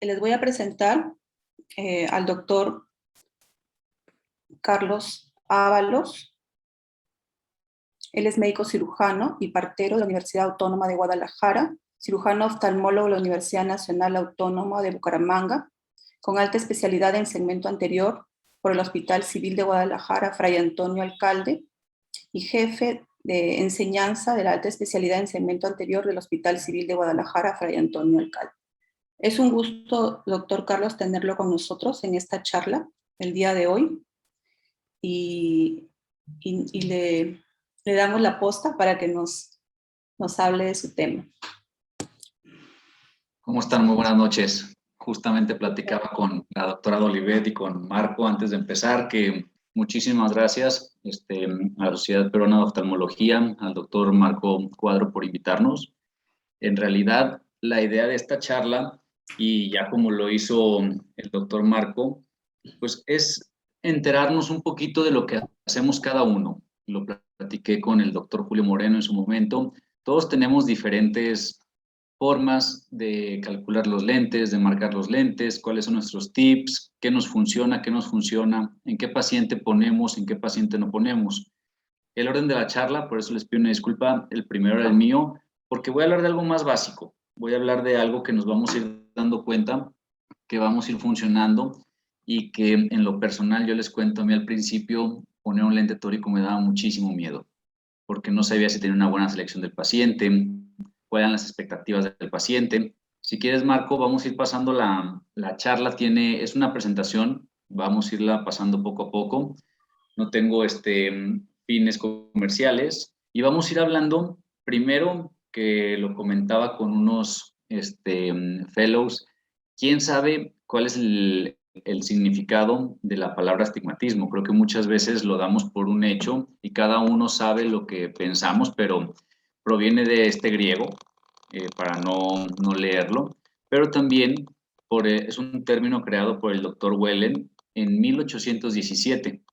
les voy a presentar al doctor Carlos Ábalos. Él es médico cirujano y partero de la Universidad Autónoma de Guadalajara, cirujano oftalmólogo de la Universidad Nacional Autónoma de Bucaramanga, con alta especialidad en segmento anterior por el Hospital Civil de Guadalajara, Fray Antonio Alcalde, y jefe de enseñanza de la alta especialidad en segmento anterior del Hospital Civil de Guadalajara, Fray Antonio Alcalde. Es un gusto, doctor Carlos, tenerlo con nosotros en esta charla el día de hoy y le damos la posta para que nos hable de su tema. ¿Cómo están? Muy buenas noches. Justamente platicaba con la doctora Olivet y con Marco antes de empezar que muchísimas gracias a la Sociedad Peruana de Oftalmología, al doctor Marco Cuadro por invitarnos. En realidad, la idea de esta charla, y ya como lo hizo el doctor Marco, pues es enterarnos un poquito de lo que hacemos cada uno. Lo platiqué con el doctor Julio Moreno en su momento. Todos tenemos diferentes formas de calcular los lentes, de marcar los lentes, cuáles son nuestros tips, qué nos funciona, en qué paciente ponemos, en qué paciente no ponemos. El orden de la charla, por eso les pido una disculpa, el primero era el mío, porque voy a hablar de algo más básico, voy a hablar de algo que nos vamos a ir dando cuenta, que vamos a ir funcionando y que en lo personal yo les cuento a mí al principio, poner un lente tórico me daba muchísimo miedo, porque no sabía si tenía una buena selección del paciente, cuáles eran las expectativas del paciente. Si quieres, Marco, vamos a ir pasando la charla, es una presentación, vamos a irla pasando poco a poco. No tengo fines comerciales y vamos a ir hablando primero, que lo comentaba con unos fellows, ¿quién sabe cuál es el significado de la palabra astigmatismo? Creo que muchas veces lo damos por un hecho y cada uno sabe lo que pensamos, pero proviene de griego, para no leerlo, pero también es un término creado por el doctor Wellen en 1817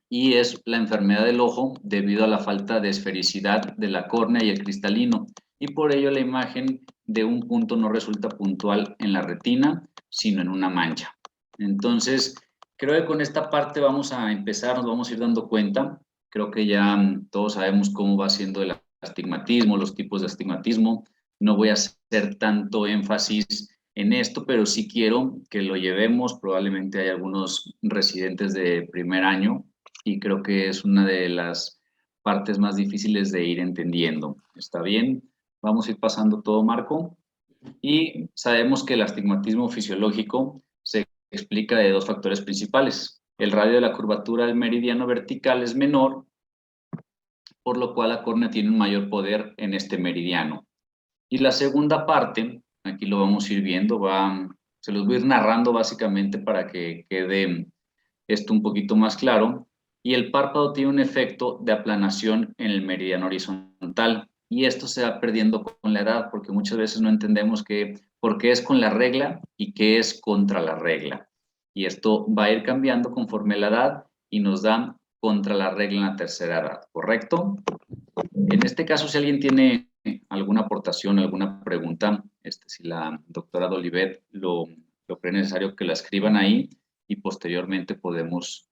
y es la enfermedad del ojo debido a la falta de esfericidad de la córnea y el cristalino, y por ello la imagen de un punto no resulta puntual en la retina, sino en una mancha. Entonces, creo que con esta parte vamos a empezar, nos vamos a ir dando cuenta. Creo que ya todos sabemos cómo va siendo el astigmatismo, los tipos de astigmatismo. No voy a hacer tanto énfasis en esto, pero sí quiero que lo llevemos. Probablemente hay algunos residentes de primer año y creo que es una de las partes más difíciles de ir entendiendo. ¿Está bien? Vamos a ir pasando todo, Marco. Y sabemos que el astigmatismo fisiológico se explica de dos factores principales. El radio de la curvatura del meridiano vertical es menor, por lo cual la córnea tiene un mayor poder en este meridiano. Y la segunda parte, aquí lo vamos a ir viendo, se los voy a ir narrando básicamente para que quede esto un poquito más claro. Y el párpado tiene un efecto de aplanación en el meridiano horizontal. Y esto se va perdiendo con la edad, porque muchas veces no entendemos por qué es con la regla y qué es contra la regla. Y esto va a ir cambiando conforme la edad y nos da contra la regla en la tercera edad, ¿correcto? En este caso, si alguien tiene alguna aportación, alguna pregunta, si la doctora Dolivet lo cree necesario que la escriban ahí y posteriormente podemos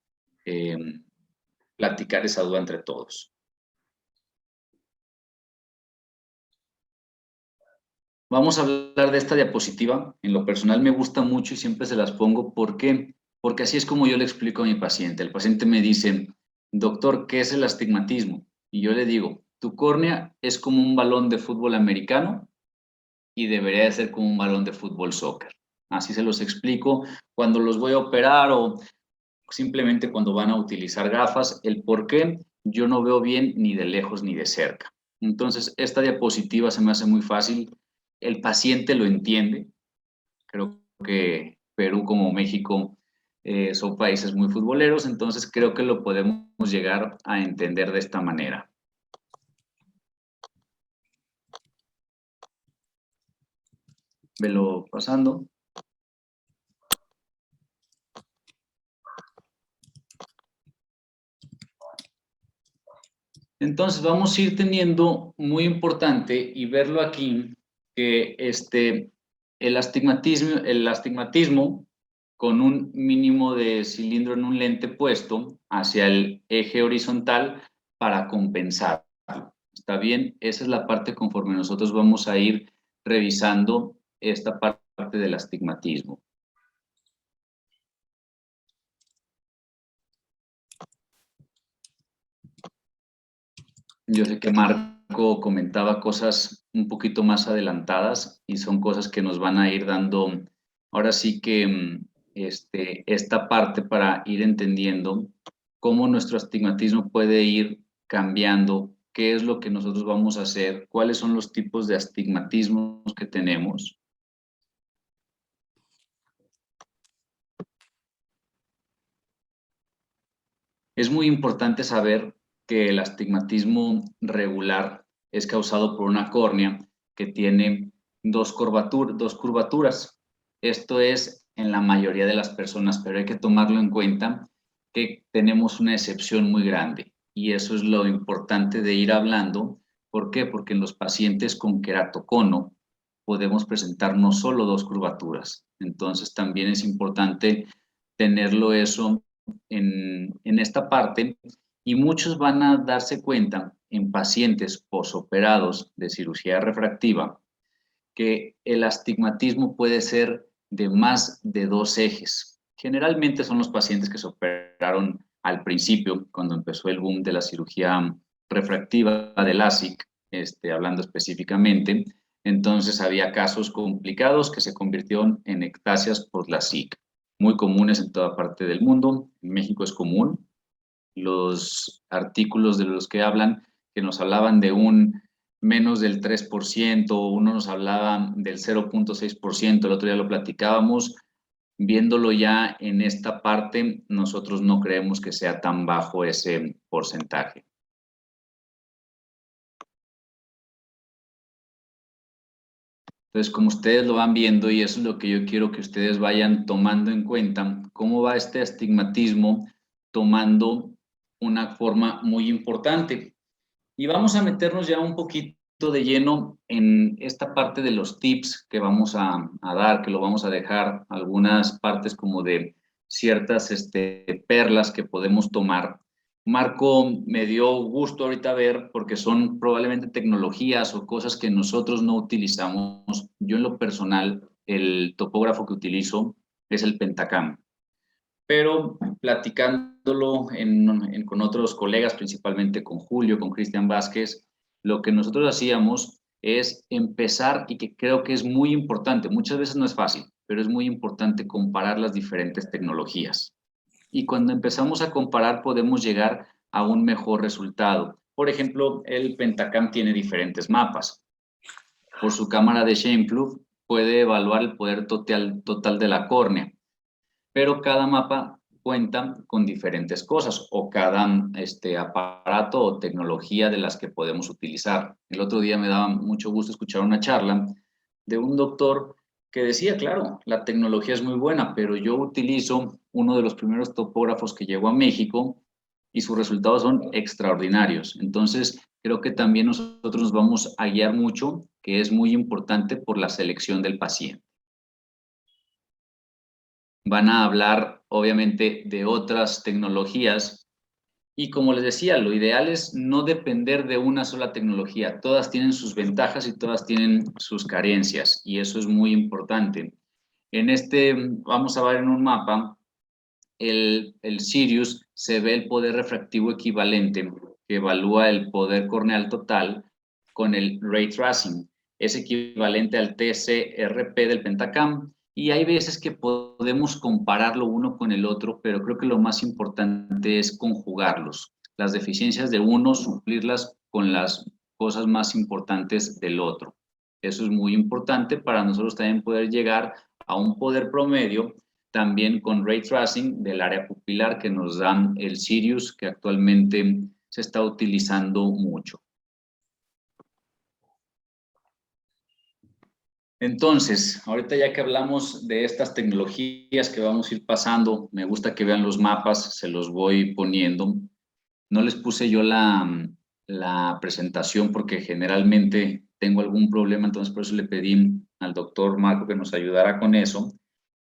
platicar esa duda entre todos. Vamos a hablar de esta diapositiva. En lo personal me gusta mucho y siempre se las pongo. ¿Por qué? Porque así es como yo le explico a mi paciente. El paciente me dice, doctor, ¿qué es el astigmatismo? Y yo le digo, tu córnea es como un balón de fútbol americano y debería de ser como un balón de fútbol soccer. Así se los explico cuando los voy a operar o simplemente cuando van a utilizar gafas, el por qué yo no veo bien ni de lejos ni de cerca. Entonces, esta diapositiva se me hace muy fácil, el paciente lo entiende. Creo que Perú como México son países muy futboleros, entonces creo que lo podemos llegar a entender de esta manera. Velo pasando. Entonces vamos a ir teniendo muy importante y verlo aquí que el astigmatismo con un mínimo de cilindro en un lente puesto hacia el eje horizontal para compensar. ¿Está bien? Esa es la parte conforme nosotros vamos a ir revisando esta parte del astigmatismo. Yo sé que Marco comentaba cosas un poquito más adelantadas y son cosas que nos van a ir dando, ahora sí que esta parte para ir entendiendo cómo nuestro astigmatismo puede ir cambiando, qué es lo que nosotros vamos a hacer, cuáles son los tipos de astigmatismos que tenemos. Es muy importante saber que el astigmatismo regular es causado por una córnea que tiene dos curvaturas. Esto es en la mayoría de las personas, pero hay que tomarlo en cuenta que tenemos una excepción muy grande y eso es lo importante de ir hablando. ¿Por qué? Porque en los pacientes con queratocono podemos presentar no solo dos curvaturas. Entonces también es importante tenerlo eso en esta parte y muchos van a darse cuenta en pacientes posoperados de cirugía refractiva que el astigmatismo puede ser de más de dos ejes. Generalmente son los pacientes que se operaron al principio, cuando empezó el boom de la cirugía refractiva del LASIK, hablando específicamente. Entonces había casos complicados que se convirtieron en ectasias por LASIK, muy comunes en toda parte del mundo. En México es común. Los artículos de los que hablan, que nos hablaban de un menos del 3%, uno nos hablaba del 0.6%, el otro día lo platicábamos. Viéndolo ya en esta parte, nosotros no creemos que sea tan bajo ese porcentaje. Entonces, como ustedes lo van viendo, y eso es lo que yo quiero que ustedes vayan tomando en cuenta, cómo va este astigmatismo tomando una forma muy importante. Y vamos a meternos ya un poquito de lleno en esta parte de los tips que vamos a dar, que lo vamos a dejar algunas partes como de ciertas perlas que podemos tomar. Marco, me dio gusto ahorita ver porque son probablemente tecnologías o cosas que nosotros no utilizamos. Yo en lo personal, el topógrafo que utilizo es el Pentacam, pero platicándolo con otros colegas, principalmente con Julio, con Cristian Vázquez, lo que nosotros hacíamos es empezar, y que creo que es muy importante, muchas veces no es fácil, pero es muy importante comparar las diferentes tecnologías. Y cuando empezamos a comparar podemos llegar a un mejor resultado. Por ejemplo, el Pentacam tiene diferentes mapas. Por su cámara de Scheimpflug puede evaluar el poder total de la córnea, pero cada mapa cuenta con diferentes cosas o cada aparato o tecnología de las que podemos utilizar. El otro día me daba mucho gusto escuchar una charla de un doctor que decía, claro, la tecnología es muy buena, pero yo utilizo uno de los primeros topógrafos que llegó a México y sus resultados son extraordinarios. Entonces, creo que también nosotros nos vamos a guiar mucho, que es muy importante por la selección del paciente. Van a hablar, obviamente, de otras tecnologías. Y como les decía, lo ideal es no depender de una sola tecnología. Todas tienen sus ventajas y todas tienen sus carencias. Y eso es muy importante. Vamos a ver en un mapa, el Sirius se ve el poder refractivo equivalente, que evalúa el poder corneal total con el Ray Tracing. Es equivalente al TCRP del Pentacam. Y hay veces que podemos compararlo uno con el otro, pero creo que lo más importante es conjugarlos. Las deficiencias de uno, suplirlas con las cosas más importantes del otro. Eso es muy importante para nosotros también poder llegar a un poder promedio, también con ray tracing del área pupilar que nos dan el Sirius, que actualmente se está utilizando mucho. Entonces, ahorita ya que hablamos de estas tecnologías que vamos a ir pasando, me gusta que vean los mapas, se los voy poniendo. No les puse yo la presentación porque generalmente tengo algún problema, entonces por eso le pedí al doctor Marco que nos ayudara con eso.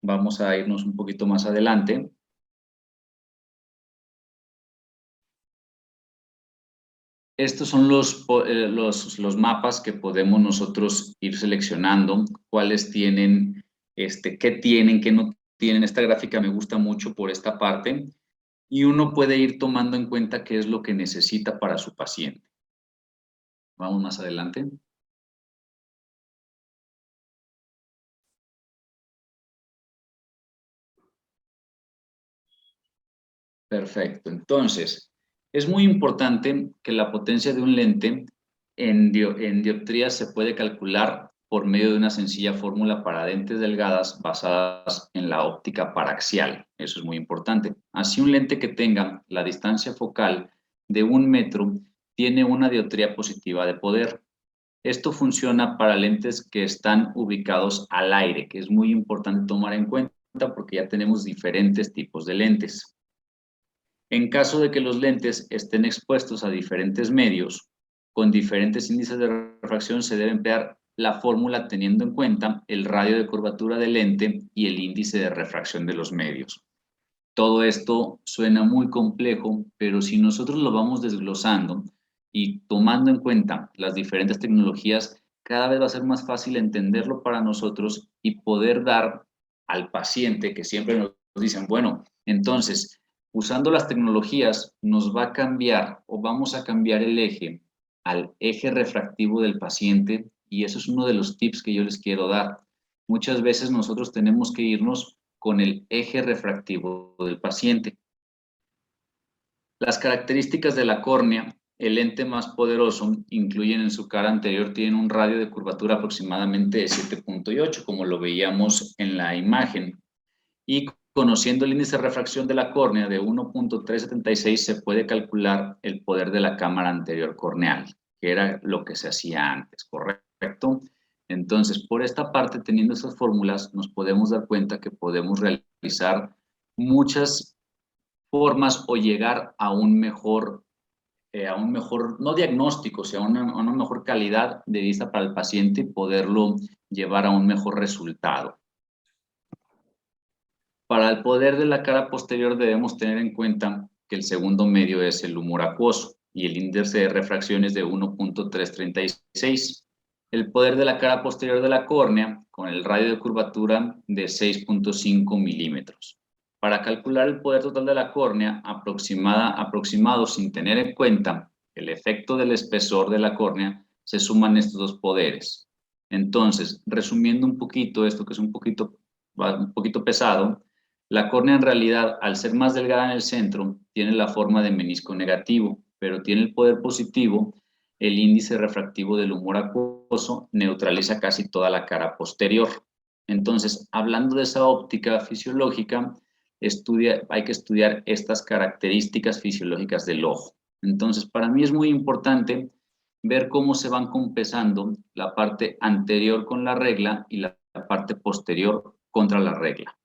Vamos a irnos un poquito más adelante. Estos son los mapas que podemos nosotros ir seleccionando, cuáles tienen, qué tienen, qué no tienen. Esta gráfica me gusta mucho por esta parte y uno puede ir tomando en cuenta qué es lo que necesita para su paciente. Vamos más adelante. Perfecto. Entonces, es muy importante que la potencia de un lente en dioptrías se puede calcular por medio de una sencilla fórmula para lentes delgadas basadas en la óptica paraxial. Eso es muy importante. Así, un lente que tenga la distancia focal de 1 metro tiene una dioptría positiva de poder. Esto funciona para lentes que están ubicados al aire, que es muy importante tomar en cuenta porque ya tenemos diferentes tipos de lentes. En caso de que los lentes estén expuestos a diferentes medios, con diferentes índices de refracción, se debe emplear la fórmula teniendo en cuenta el radio de curvatura del lente y el índice de refracción de los medios. Todo esto suena muy complejo, pero si nosotros lo vamos desglosando y tomando en cuenta las diferentes tecnologías, cada vez va a ser más fácil entenderlo para nosotros y poder dar al paciente, que siempre nos dicen, bueno, entonces, usando las tecnologías nos va a cambiar o vamos a cambiar el eje al eje refractivo del paciente, y eso es uno de los tips que yo les quiero dar. Muchas veces nosotros tenemos que irnos con el eje refractivo del paciente. Las características de la córnea, el lente más poderoso, incluyen en su cara anterior, tienen un radio de curvatura aproximadamente de 7.8, como lo veíamos en la imagen. Y conociendo el índice de refracción de la córnea de 1.376, se puede calcular el poder de la cámara anterior corneal, que era lo que se hacía antes, ¿correcto? Entonces, por esta parte, teniendo esas fórmulas, nos podemos dar cuenta que podemos realizar muchas formas o llegar a un mejor, no diagnóstico, sino a una mejor calidad de vista para el paciente y poderlo llevar a un mejor resultado. Para el poder de la cara posterior debemos tener en cuenta que el segundo medio es el humor acuoso y el índice de refracción es de 1.336. El poder de la cara posterior de la córnea con el radio de curvatura de 6.5 milímetros. Para calcular el poder total de la córnea aproximado sin tener en cuenta el efecto del espesor de la córnea, se suman estos dos poderes. Entonces, resumiendo un poquito esto que es un poquito pesado, la córnea en realidad, al ser más delgada en el centro, tiene la forma de menisco negativo, pero tiene el poder positivo. El índice refractivo del humor acuoso neutraliza casi toda la cara posterior. Entonces, hablando de esa óptica fisiológica, hay que estudiar estas características fisiológicas del ojo. Entonces, para mí es muy importante ver cómo se van compensando la parte anterior con la regla y la parte posterior contra la regla.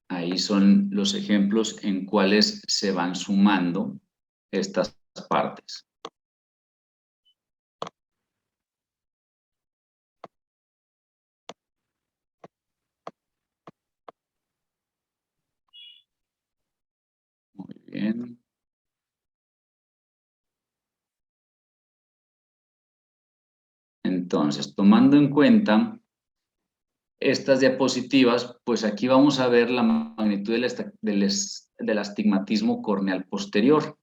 Ahí son los ejemplos en cuales se van sumando estas partes. Muy bien. Entonces, tomando en cuenta estas diapositivas, pues aquí vamos a ver la magnitud del astigmatismo corneal posterior.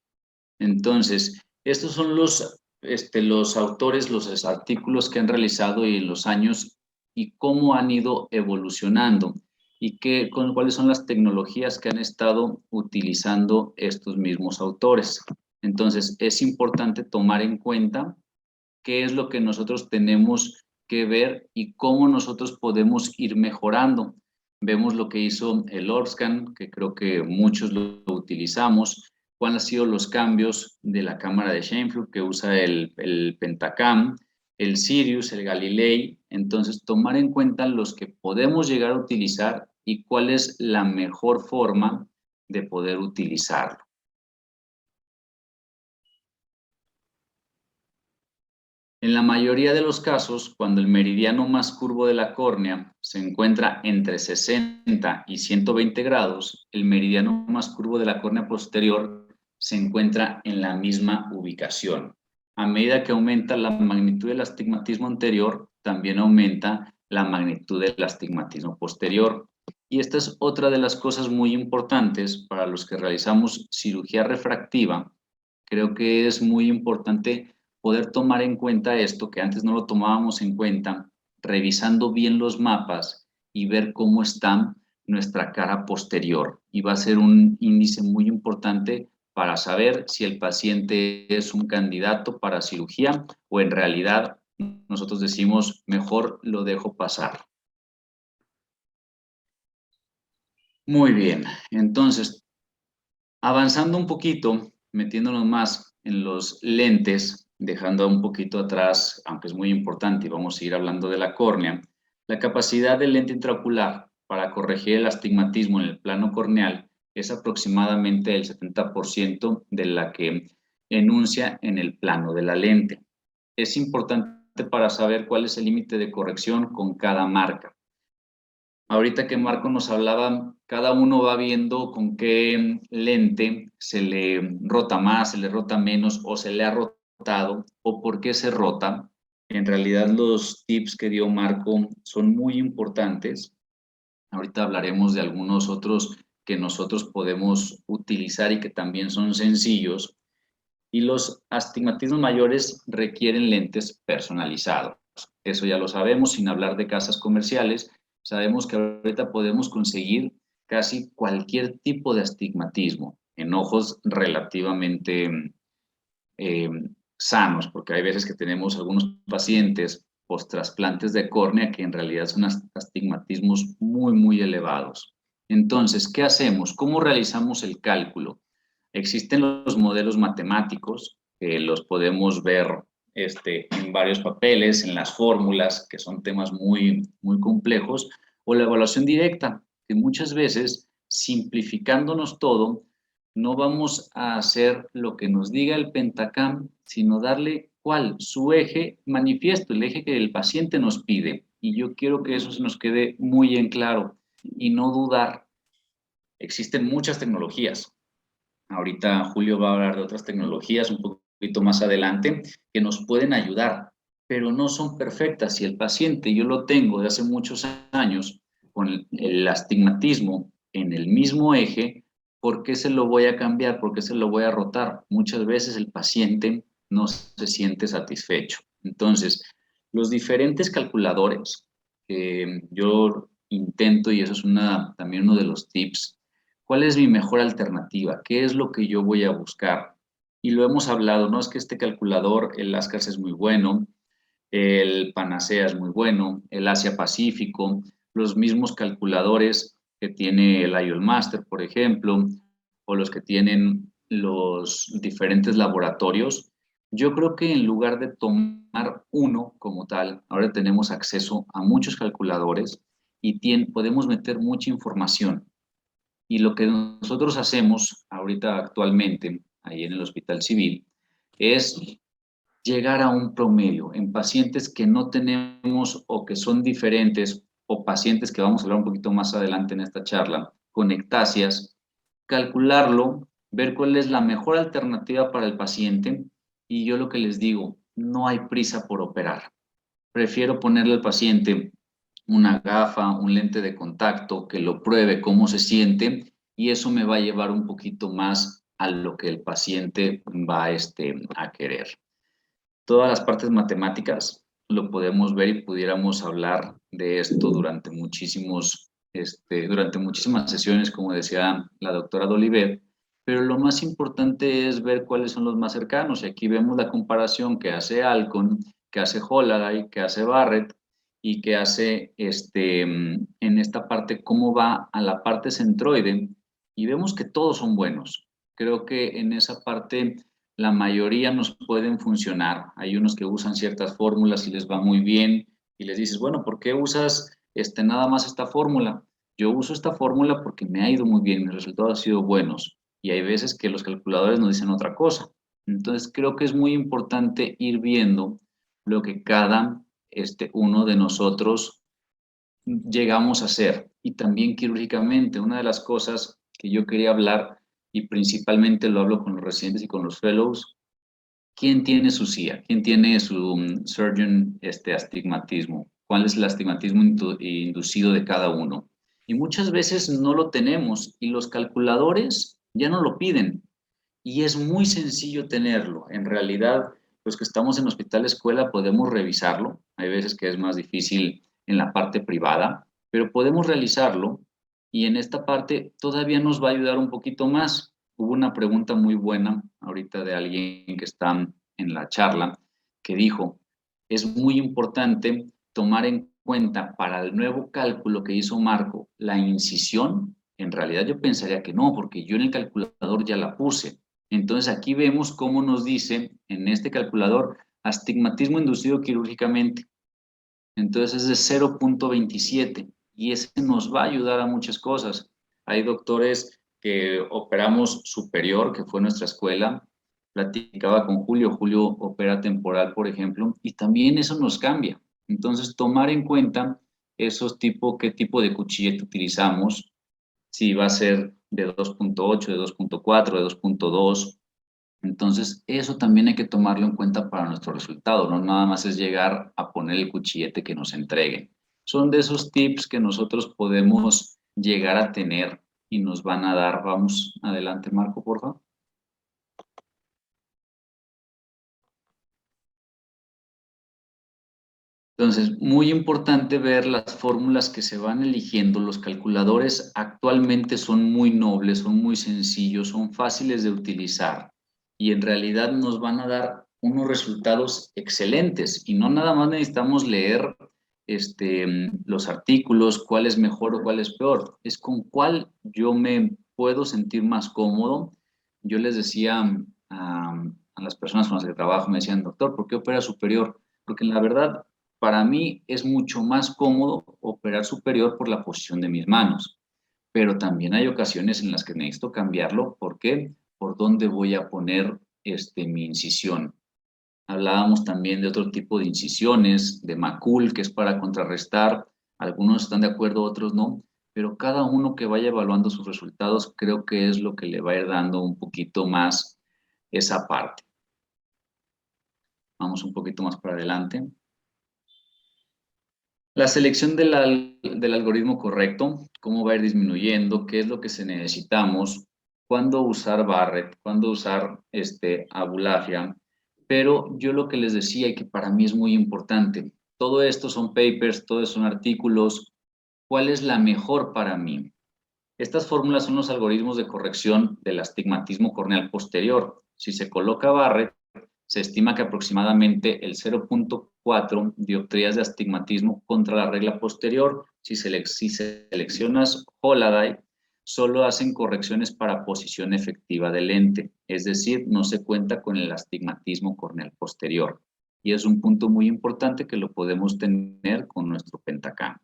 Entonces, estos son los autores, los artículos que han realizado y los años y cómo han ido evolucionando y cuáles son las tecnologías que han estado utilizando estos mismos autores. Entonces, es importante tomar en cuenta qué es lo que nosotros tenemos que ver y cómo nosotros podemos ir mejorando. Vemos lo que hizo el Orscan, que creo que muchos lo utilizamos, cuáles han sido los cambios de la cámara de Scheimpflug que usa el Pentacam, el Sirius, el Galilei. Entonces, tomar en cuenta los que podemos llegar a utilizar y cuál es la mejor forma de poder utilizarlo. En la mayoría de los casos, cuando el meridiano más curvo de la córnea se encuentra entre 60 y 120 grados, el meridiano más curvo de la córnea posterior se encuentra en la misma ubicación. A medida que aumenta la magnitud del astigmatismo anterior, también aumenta la magnitud del astigmatismo posterior. Y esta es otra de las cosas muy importantes para los que realizamos cirugía refractiva. Creo que es muy importante poder tomar en cuenta esto, que antes no lo tomábamos en cuenta, revisando bien los mapas y ver cómo está nuestra cara posterior. Y va a ser un índice muy importante para saber si el paciente es un candidato para cirugía o en realidad nosotros decimos mejor lo dejo pasar. Muy bien, entonces, avanzando un poquito, metiéndonos más en los lentes, dejando un poquito atrás, aunque es muy importante y vamos a ir hablando de la córnea, la capacidad del lente intraocular para corregir el astigmatismo en el plano corneal es aproximadamente el 70% de la que enuncia en el plano de la lente. Es importante para saber cuál es el límite de corrección con cada marca. Ahorita que Marco nos hablaba, cada uno va viendo con qué lente se le rota más, se le rota menos o se le ha rotado o por qué se rota. En realidad los tips que dio Marco son muy importantes. Ahorita hablaremos de algunos otros que nosotros podemos utilizar y que también son sencillos. Y los astigmatismos mayores requieren lentes personalizados. Eso ya lo sabemos, sin hablar de casas comerciales. Sabemos que ahorita podemos conseguir casi cualquier tipo de astigmatismo en ojos relativamente eh, sanos, porque hay veces que tenemos algunos pacientes post trasplantes de córnea que en realidad son astigmatismos muy, muy elevados. Entonces, ¿qué hacemos? ¿Cómo realizamos el cálculo? Existen los modelos matemáticos, que los podemos ver en varios papeles, en las fórmulas, que son temas muy, muy complejos, o la evaluación directa, que muchas veces, simplificándonos todo, no vamos a hacer lo que nos diga el Pentacam, sino darle ¿cuál? Su eje manifiesto, el eje que el paciente nos pide. Y yo quiero que eso se nos quede muy en claro y no dudar. Existen muchas tecnologías. Ahorita Julio va a hablar de otras tecnologías un poquito más adelante que nos pueden ayudar, pero no son perfectas. Si el paciente yo lo tengo de hace muchos años con el astigmatismo en el mismo eje, ¿por qué se lo voy a cambiar? ¿Por qué se lo voy a rotar? Muchas veces el paciente no se siente satisfecho. Entonces, los diferentes calculadores que yo intento, y eso es también uno de los tips. ¿Cuál es mi mejor alternativa? ¿Qué es lo que yo voy a buscar? Y lo hemos hablado, ¿no? Es que este calculador, el ASCAS es muy bueno, el Panacea es muy bueno, el Asia Pacífico, los mismos calculadores que tiene el IOL Master, por ejemplo, o los que tienen los diferentes laboratorios. Yo creo que en lugar de tomar uno como tal, ahora tenemos acceso a muchos calculadores y podemos meter mucha información. Y lo que nosotros hacemos ahorita actualmente, ahí en el Hospital Civil, es llegar a un promedio en pacientes que no tenemos o que son diferentes o pacientes que vamos a hablar un poquito más adelante en esta charla, con ectasias, calcularlo, ver cuál es la mejor alternativa para el paciente y yo lo que les digo, no hay prisa por operar. Prefiero ponerle al paciente una gafa, un lente de contacto, que lo pruebe cómo se siente y eso me va a llevar un poquito más a lo que el paciente va a querer. Todas las partes matemáticas lo podemos ver y pudiéramos hablar de esto durante durante muchísimas sesiones, como decía la doctora Dolivet, pero lo más importante es ver cuáles son los más cercanos. Y aquí vemos la comparación que hace Alcon, que hace Holaday, que hace Barrett y que hace en esta parte cómo va a la parte centroide y vemos que todos son buenos. Creo que en esa parte la mayoría nos pueden funcionar. Hay unos que usan ciertas fórmulas y les va muy bien y les dices, bueno, ¿por qué usas nada más esta fórmula? Yo uso esta fórmula porque me ha ido muy bien, mis resultados han sido buenos y hay veces que los calculadores nos dicen otra cosa. Entonces creo que es muy importante ir viendo lo que cada uno de nosotros llegamos a hacer. Y también quirúrgicamente, una de las cosas que yo quería hablar, y principalmente lo hablo con los residentes y con los fellows, ¿quién tiene su CIA? ¿Quién tiene su surgeon astigmatismo? ¿Cuál es el astigmatismo inducido de cada uno? Y muchas veces no lo tenemos y los calculadores ya no lo piden. Y es muy sencillo tenerlo. En realidad, los que estamos en hospital escuela podemos revisarlo. Hay veces que es más difícil en la parte privada, pero podemos realizarlo y en esta parte todavía nos va a ayudar un poquito más. Hubo una pregunta muy buena ahorita de alguien que está en la charla que dijo, es muy importante tomar en cuenta para el nuevo cálculo que hizo Marco la incisión. En realidad yo pensaría que no, porque yo en el calculador ya la puse. Entonces aquí vemos cómo nos dice en este calculador astigmatismo inducido quirúrgicamente. Entonces es de 0.27 y ese nos va a ayudar a muchas cosas. Hay doctores que operamos superior, que fue nuestra escuela. Platicaba con Julio, Julio opera temporal, por ejemplo, y también eso nos cambia. Entonces tomar en cuenta qué tipo de cuchillete utilizamos, si va a ser de 2.8, de 2.4, de 2.2. Entonces, eso también hay que tomarlo en cuenta para nuestro resultado, no nada más es llegar a poner el cuchillete que nos entreguen. Son de esos tips que nosotros podemos llegar a tener y nos van a dar. Vamos adelante, Marco, por favor. Entonces, muy importante ver las fórmulas que se van eligiendo. Los calculadores actualmente son muy nobles, son muy sencillos, son fáciles de utilizar y en realidad nos van a dar unos resultados excelentes. Y no nada más necesitamos leer los artículos, cuál es mejor o cuál es peor, es con cuál yo me puedo sentir más cómodo. Yo les decía a las personas con las que trabajo, me decían, doctor, ¿por qué opera superior? Porque en la verdad para mí es mucho más cómodo operar superior por la posición de mis manos, pero también hay ocasiones en las que necesito cambiarlo. ¿Por qué? Por dónde voy a poner mi incisión. Hablábamos también de otro tipo de incisiones, de macul, que es para contrarrestar. Algunos están de acuerdo, otros no, pero cada uno que vaya evaluando sus resultados creo que es lo que le va a ir dando un poquito más esa parte. Vamos un poquito más para adelante. La selección del algoritmo correcto, cómo va a ir disminuyendo, qué es lo que se necesitamos, cuándo usar Barrett, cuándo usar Abulafia. Pero yo lo que les decía y que para mí es muy importante, todo esto son papers, todo esto son artículos, ¿cuál es la mejor para mí? Estas fórmulas son los algoritmos de corrección del astigmatismo corneal posterior. Si se coloca Barrett, se estima que aproximadamente el 0.4 dioptrías de astigmatismo contra la regla posterior. Si seleccionas Holaday, solo hacen correcciones para posición efectiva del lente, es decir, no se cuenta con el astigmatismo corneal posterior. Y es un punto muy importante que lo podemos tener con nuestro Pentacam.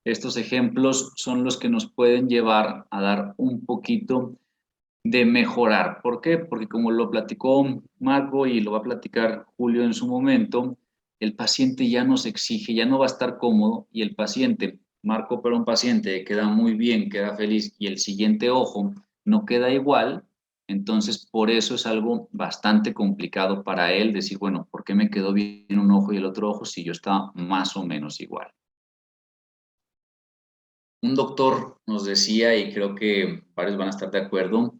Estos ejemplos son los que nos pueden llevar a dar un poquito de mejorar. ¿Por qué? Porque como lo platicó Marco y lo va a platicar Julio en su momento, el paciente ya nos exige, ya no va a estar cómodo y el paciente, Marco pero un paciente queda muy bien, queda feliz y el siguiente ojo no queda igual, entonces por eso es algo bastante complicado para él decir, bueno, ¿por qué me quedó bien un ojo y el otro ojo si yo estaba más o menos igual? Un doctor nos decía, y creo que varios van a estar de acuerdo,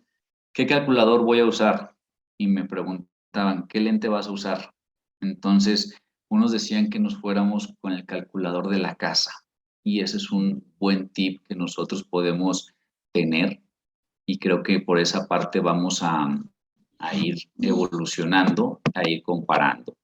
¿qué calculador voy a usar? Y me preguntaban, ¿qué lente vas a usar? Entonces, unos decían que nos fuéramos con el calculador de la casa. Y ese es un buen tip que nosotros podemos tener. Y creo que por esa parte vamos a ir evolucionando, a ir comparando.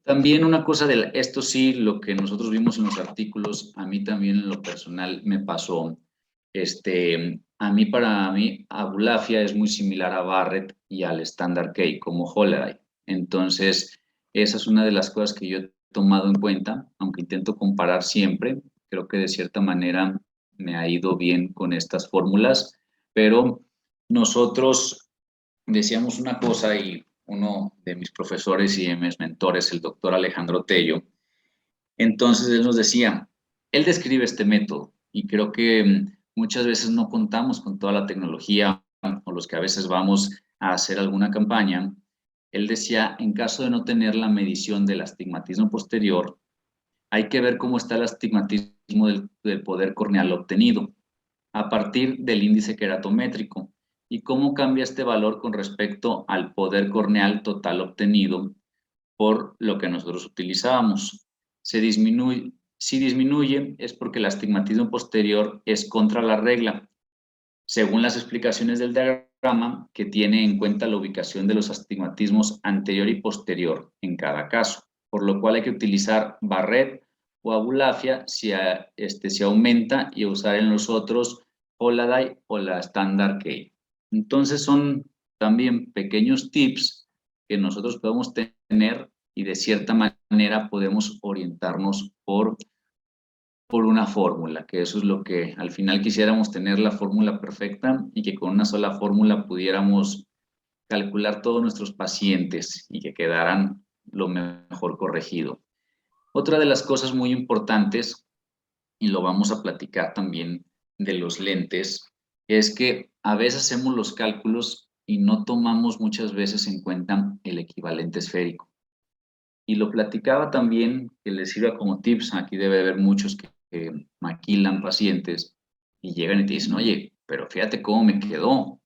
También una cosa de esto sí, lo que nosotros vimos en los artículos, a mí también en lo personal me pasó. Para mí, Abulafia es muy similar a Barrett y al Standard K, como Holaday. Entonces, esa es una de las cosas que yo he tomado en cuenta, aunque intento comparar siempre. Creo que de cierta manera me ha ido bien con estas fórmulas, pero nosotros decíamos una cosa y uno de mis profesores y de mis mentores, el doctor Alejandro Tello, entonces él nos decía, él describe este método y creo que muchas veces no contamos con toda la tecnología o los que a veces vamos a hacer alguna campaña. Él decía, en caso de no tener la medición del astigmatismo posterior, hay que ver cómo está el astigmatismo del poder corneal obtenido a partir del índice queratométrico y cómo cambia este valor con respecto al poder corneal total obtenido por lo que nosotros utilizábamos. Si disminuye es porque el astigmatismo posterior es contra la regla, según las explicaciones del diagrama, que tiene en cuenta la ubicación de los astigmatismos anterior y posterior en cada caso, por lo cual hay que utilizar Barrett o Abulafia si aumenta y usar en los otros Holaday o la Standard Key. Entonces son también pequeños tips que nosotros podemos tener y de cierta manera podemos orientarnos por una fórmula, que eso es lo que al final quisiéramos tener la fórmula perfecta y que con una sola fórmula pudiéramos calcular todos nuestros pacientes y que quedaran lo mejor corregido. Otra de las cosas muy importantes, y lo vamos a platicar también de los lentes, es que a veces hacemos los cálculos y no tomamos muchas veces en cuenta el equivalente esférico. Y lo platicaba también, que les sirva como tips, aquí debe haber muchos que maquilan pacientes y llegan y te dicen, oye, pero fíjate cómo me quedó.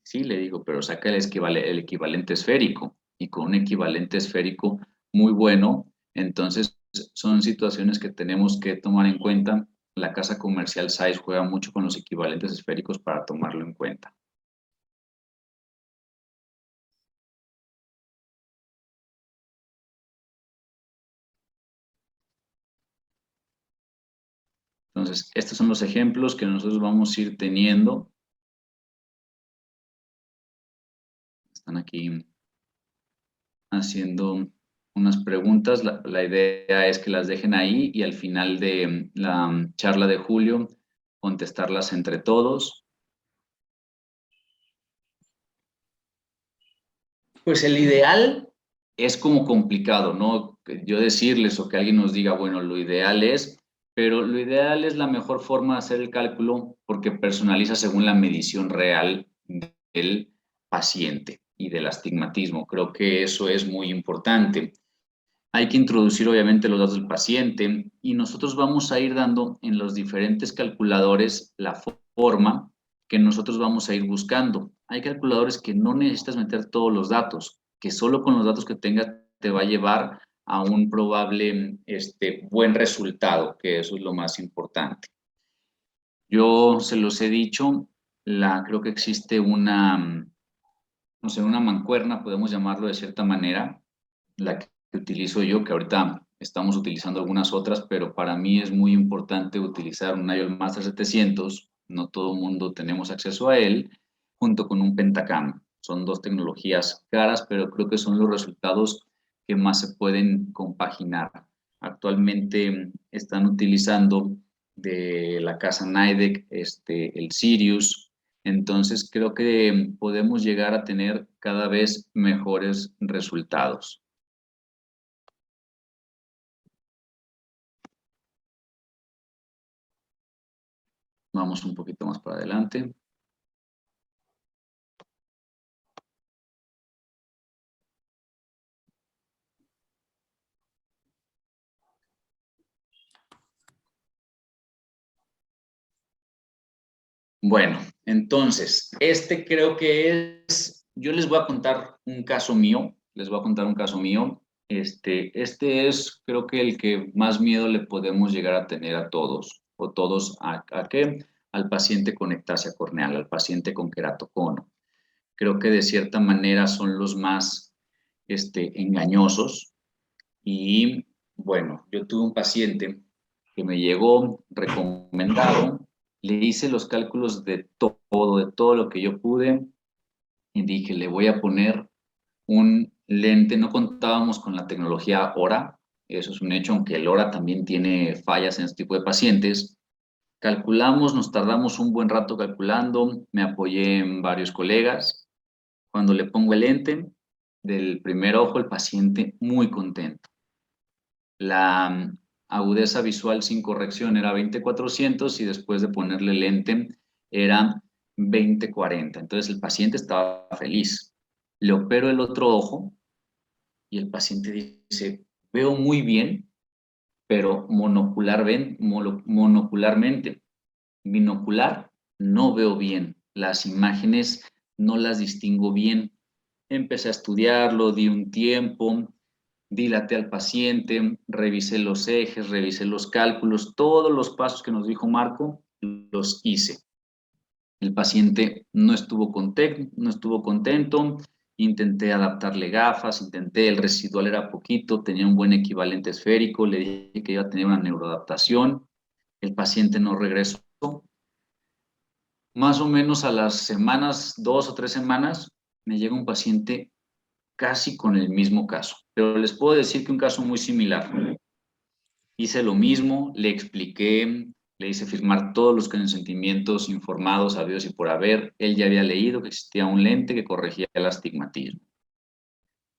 Sí, le digo, pero saca el equivalente esférico y con un equivalente esférico muy bueno, entonces son situaciones que tenemos que tomar en cuenta. La casa comercial Zeiss juega mucho con los equivalentes esféricos para tomarlo en cuenta. Entonces, estos son los ejemplos que nosotros vamos a ir teniendo. Están aquí haciendo unas preguntas. La idea es que las dejen ahí y al final de la charla de Julio contestarlas entre todos. Pues el ideal es como complicado, ¿no? Que yo decirles o que alguien nos diga, bueno, lo ideal es, pero lo ideal es la mejor forma de hacer el cálculo porque personaliza según la medición real del paciente y del astigmatismo. Creo que eso es muy importante. Hay que introducir obviamente los datos del paciente y nosotros vamos a ir dando en los diferentes calculadores la forma que nosotros vamos a ir buscando. Hay calculadores que no necesitas meter todos los datos, que solo con los datos que tengas te va a llevar a un probable buen resultado, que eso es lo más importante. Yo se los he dicho, creo que existe no sé, una mancuerna, podemos llamarlo de cierta manera, la que utilizo yo, que ahorita estamos utilizando algunas otras, pero para mí es muy importante utilizar un IOL Master 700, no todo el mundo tenemos acceso a él, junto con un Pentacam. Son dos tecnologías caras, pero creo que son los resultados que más se pueden compaginar. Actualmente están utilizando de la casa Nidec, el Sirius. Entonces creo que podemos llegar a tener cada vez mejores resultados. Vamos un poquito más para adelante. Bueno, entonces, creo que yo les voy a contar un caso mío, Este es, creo que el que más miedo le podemos llegar a tener a todos, o todos, ¿a qué? Al paciente con ectasia corneal, al paciente con queratocono. Creo que de cierta manera son los más, engañosos. Y bueno, yo tuve un paciente que me llegó recomendado, le hice los cálculos de todo lo que yo pude y dije, le voy a poner un lente. No contábamos con la tecnología ORA, eso es un hecho, aunque el ORA también tiene fallas en este tipo de pacientes. Calculamos, nos tardamos un buen rato calculando, me apoyé en varios colegas Cuando le pongo el lente del primer ojo, el paciente muy contento. La agudeza visual sin corrección era 20/400 y después de ponerle lente era 20/40. Entonces el paciente estaba feliz. Le opero el otro ojo y el paciente dice, veo muy bien, pero monocularmente. Binocular no veo bien. Las imágenes no las distingo bien. Empecé a estudiarlo, di un tiempo, dilaté al paciente, revisé los ejes, revisé los cálculos, todos los pasos que nos dijo Marco, los hice. El paciente no estuvo contento, intenté adaptarle gafas, el residual era poquito, tenía un buen equivalente esférico, le dije que iba a tener una neuroadaptación, el paciente no regresó. Más o menos a las semanas, 2 o 3 semanas, me llega un paciente casi con el mismo caso, pero les puedo decir que un caso muy similar. Hice lo mismo, le expliqué, le hice firmar todos los consentimientos informados, habidos y por haber. Él ya había leído que existía un lente que corregía el astigmatismo.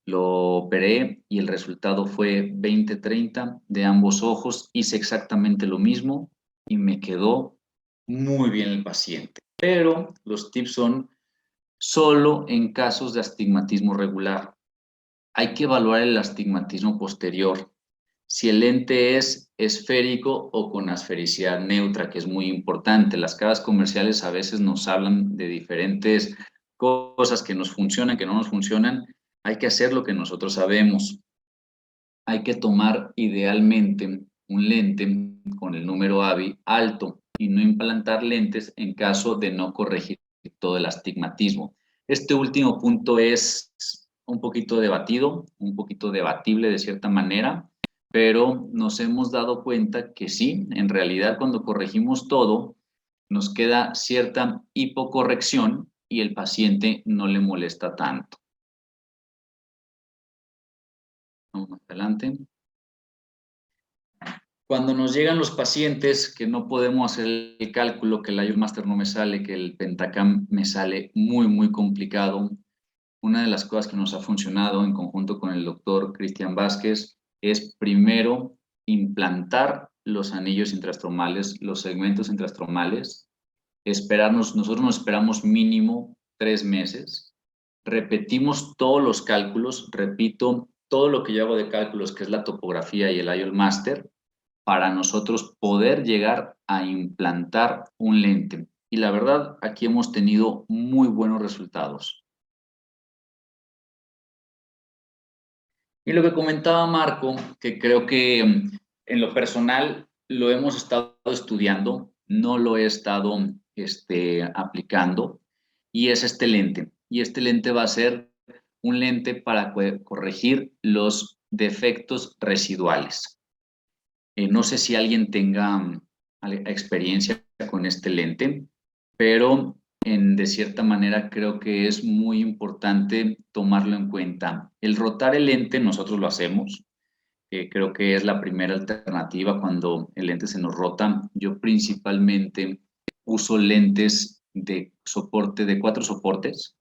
Lo operé y el resultado fue 20/30 de ambos ojos. Hice exactamente lo mismo y me quedó muy bien el paciente. Pero los tips son solo en casos de astigmatismo regular. Hay que evaluar el astigmatismo posterior. Si el lente es esférico o con asfericidad neutra, que es muy importante. Las caras comerciales a veces nos hablan de diferentes cosas que nos funcionan, que no nos funcionan. Hay que hacer lo que nosotros sabemos. Hay que tomar idealmente un lente con el número AVI alto y no implantar lentes en caso de no corregir todo el astigmatismo. Este último punto es un poquito debatido, un poquito debatible de cierta manera, pero nos hemos dado cuenta que sí, en realidad cuando corregimos todo, nos queda cierta hipocorrección y el paciente no le molesta tanto. Vamos más adelante. Cuando nos llegan los pacientes que no podemos hacer el cálculo, que el IOL Master no me sale, que el Pentacam me sale muy complicado, una de las cosas que nos ha funcionado en conjunto con el doctor Cristian Vázquez es primero implantar los anillos intrastromales, los segmentos intrastromales, nosotros nos esperamos mínimo 3 meses, repetimos todos los cálculos, repito todo lo que yo hago de cálculos, que es la topografía y el IOL Master, para nosotros poder llegar a implantar un lente. Y la verdad, aquí hemos tenido muy buenos resultados. Y lo que comentaba Marco, que creo que en lo personal lo hemos estado estudiando, no lo he estado aplicando, y es este lente. Y este lente va a ser un lente para corregir los defectos residuales. No sé si alguien tenga experiencia con este lente, pero de cierta manera creo que es muy importante tomarlo en cuenta. El rotar el lente nosotros lo hacemos, creo que es la primera alternativa cuando el lente se nos rota. Yo principalmente uso lentes de soporte, de 4 soportes,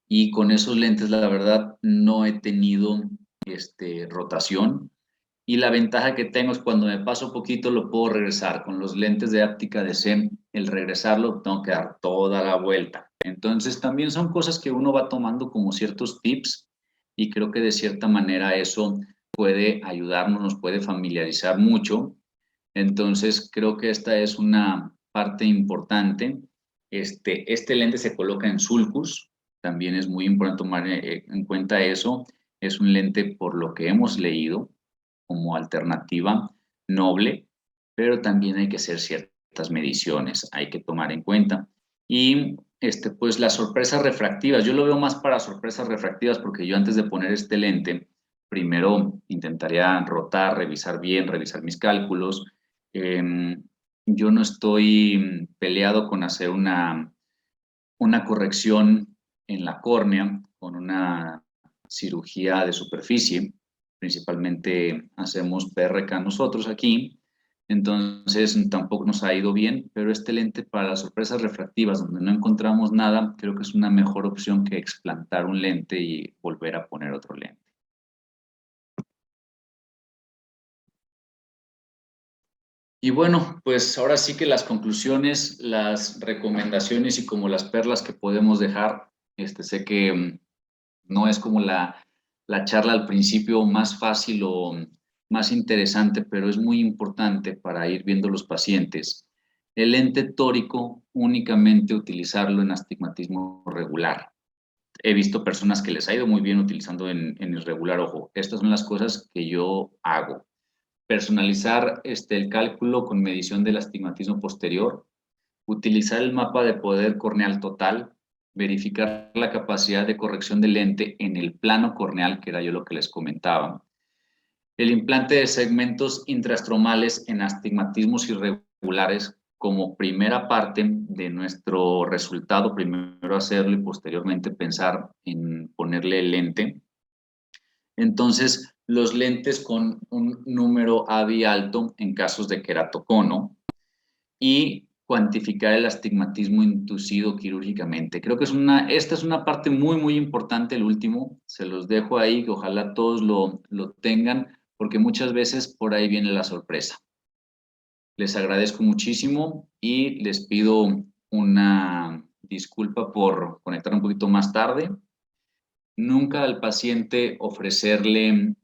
y con esos lentes la verdad no he tenido rotación. Y la ventaja que tengo es cuando me paso poquito lo puedo regresar. Con los lentes de áptica DC, el regresarlo tengo que dar toda la vuelta. Entonces también son cosas que uno va tomando como ciertos tips y creo que de cierta manera eso puede ayudarnos, nos puede familiarizar mucho. Entonces creo que esta es una parte importante. Este lente se coloca en sulcus, también es muy importante tomar en cuenta eso. Es un lente, por lo que hemos leído, como alternativa noble, pero también hay que hacer ciertas mediciones, hay que tomar en cuenta. Y pues las sorpresas refractivas, yo lo veo más para sorpresas refractivas porque yo antes de poner este lente, primero intentaría rotar, revisar bien, revisar mis cálculos. Yo no estoy peleado con hacer una corrección en la córnea con una cirugía de superficie. Principalmente hacemos PRK nosotros aquí, entonces tampoco nos ha ido bien, pero este lente para las sorpresas refractivas, donde no encontramos nada, creo que es una mejor opción que explantar un lente y volver a poner otro lente. Y bueno, pues ahora sí que las conclusiones, las recomendaciones y como las perlas que podemos dejar, sé que no es como la charla al principio más fácil o más interesante, pero es muy importante para ir viendo los pacientes. El lente tórico únicamente utilizarlo en astigmatismo regular. He visto personas que les ha ido muy bien utilizando en irregular ojo. Estas son las cosas que yo hago. Personalizar el cálculo con medición del astigmatismo posterior, utilizar el mapa de poder corneal total, verificar la capacidad de corrección del lente en el plano corneal, que era yo lo que les comentaba, el implante de segmentos intrastromales en astigmatismos irregulares como primera parte de nuestro resultado, primero hacerlo y posteriormente pensar en ponerle el lente. Entonces, los lentes con un número ABI alto en casos de queratocono y cuantificar el astigmatismo inducido quirúrgicamente. Creo que esta es una parte muy, muy importante, el último. Se los dejo ahí, que ojalá todos lo tengan, porque muchas veces por ahí viene la sorpresa. Les agradezco muchísimo y les pido una disculpa por conectar un poquito más tarde. Nunca al paciente ofrecerle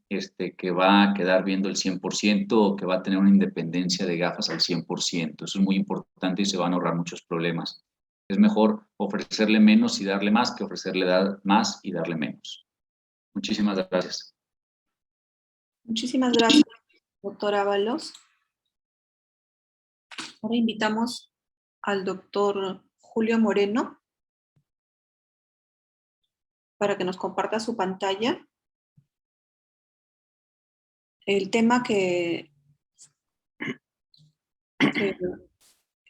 que va a quedar viendo el 100% o que va a tener una independencia de gafas al 100%. Eso es muy importante y se van a ahorrar muchos problemas. Es mejor ofrecerle menos y darle más que ofrecerle más y darle menos. Muchísimas gracias. Muchísimas gracias, doctor Ábalos. Ahora invitamos al doctor Julio Moreno para que nos comparta su pantalla. El tema que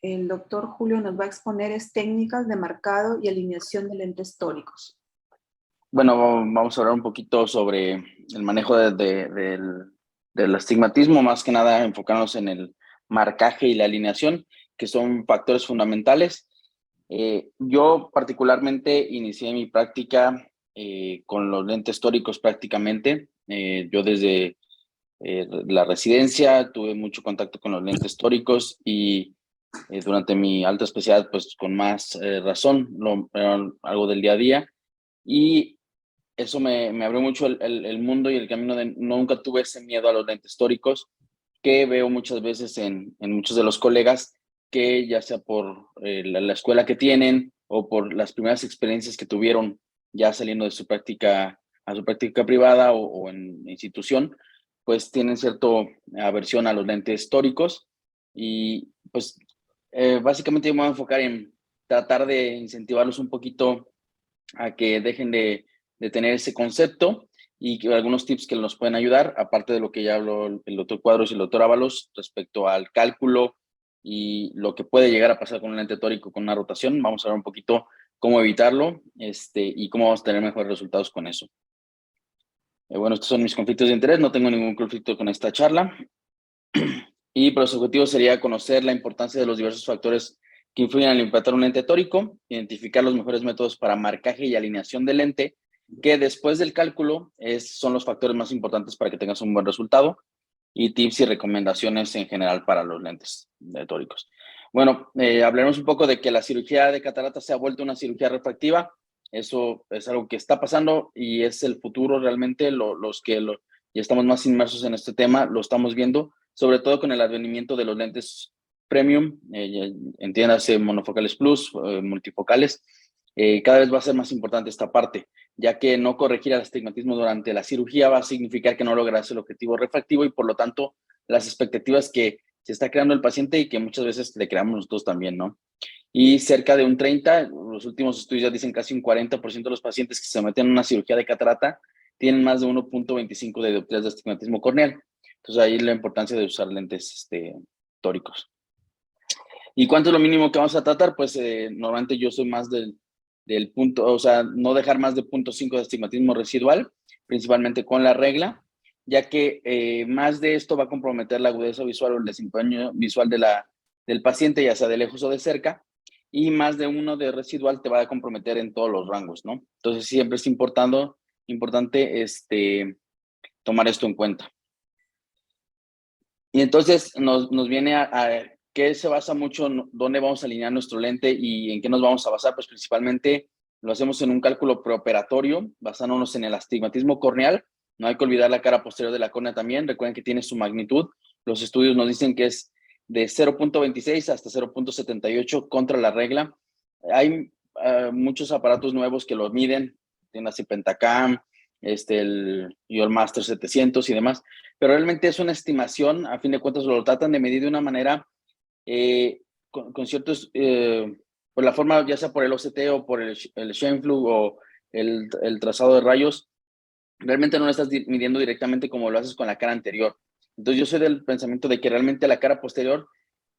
el doctor Julio nos va a exponer es técnicas de marcado y alineación de lentes tóricos. Bueno, vamos a hablar un poquito sobre el manejo del astigmatismo, más que nada enfocarnos en el marcaje y la alineación, que son factores fundamentales. Yo particularmente inicié mi práctica con los lentes tóricos prácticamente. Yo desde la residencia tuve mucho contacto con los lentes tóricos y durante mi alta especialidad, pues con más razón, era algo del día a día. Y eso me abrió mucho el mundo y el camino de nunca tuve ese miedo a los lentes tóricos que veo muchas veces en muchos de los colegas que ya sea por la escuela que tienen o por las primeras experiencias que tuvieron ya saliendo de su práctica a su práctica privada o en institución, pues tienen cierta aversión a los lentes tóricos y pues básicamente yo me voy a enfocar en tratar de incentivarlos un poquito a que dejen de tener ese concepto y que algunos tips que nos pueden ayudar, aparte de lo que ya habló el doctor Cuadros y el doctor Ábalos respecto al cálculo y lo que puede llegar a pasar con un lente tórico con una rotación. Vamos a ver un poquito cómo evitarlo y cómo vamos a tener mejores resultados con eso. Bueno, estos son mis conflictos de interés, no tengo ningún conflicto con esta charla. Y pues, los objetivos sería conocer la importancia de los diversos factores que influyen al implantar un lente tórico, identificar los mejores métodos para marcaje y alineación del lente, que después del cálculo son los factores más importantes para que tengas un buen resultado, y tips y recomendaciones en general para los lentes tóricos. Bueno, hablaremos un poco de que la cirugía de catarata se ha vuelto una cirugía refractiva. Eso es algo que está pasando y es el futuro realmente. Los que ya estamos más inmersos en este tema lo estamos viendo, sobre todo con el advenimiento de los lentes premium, entiéndase monofocales plus, multifocales. Cada vez va a ser más importante esta parte, ya que no corregir el astigmatismo durante la cirugía va a significar que no logras el objetivo refractivo y por lo tanto las expectativas que se está creando el paciente y que muchas veces le creamos nosotros también, ¿no? Y cerca de un 30, los últimos estudios ya dicen casi un 40% de los pacientes que se meten en una cirugía de catarata tienen más de 1.25 de dioptrías de astigmatismo corneal. Entonces ahí la importancia de usar lentes tóricos. ¿Y cuánto es lo mínimo que vamos a tratar? Pues normalmente yo soy más del punto, o sea, no dejar más de 0.5 de astigmatismo residual, principalmente con la regla. ya que más de esto va a comprometer la agudeza visual o el desempeño visual del paciente, ya sea de lejos o de cerca, y más de uno de residual te va a comprometer en todos los rangos, ¿no? Entonces siempre es importante tomar esto en cuenta. Y entonces nos viene a qué se basa mucho, dónde vamos a alinear nuestro lente y en qué nos vamos a basar. Pues principalmente lo hacemos en un cálculo preoperatorio, basándonos en el astigmatismo corneal. No hay que olvidar la cara posterior de la córnea también. Recuerden que tiene su magnitud. Los estudios nos dicen que es de 0.26 hasta 0.78 contra la regla. Hay muchos aparatos nuevos que lo miden. Tiene así Pentacam, el Master 700 y demás, pero realmente es una estimación. A fin de cuentas lo tratan de medir de una manera con ciertos, por la forma, ya sea por el OCT o por el Scheimpflug o el trazado de rayos. Realmente no lo estás midiendo directamente como lo haces con la cara anterior. Entonces yo soy del pensamiento de que realmente la cara posterior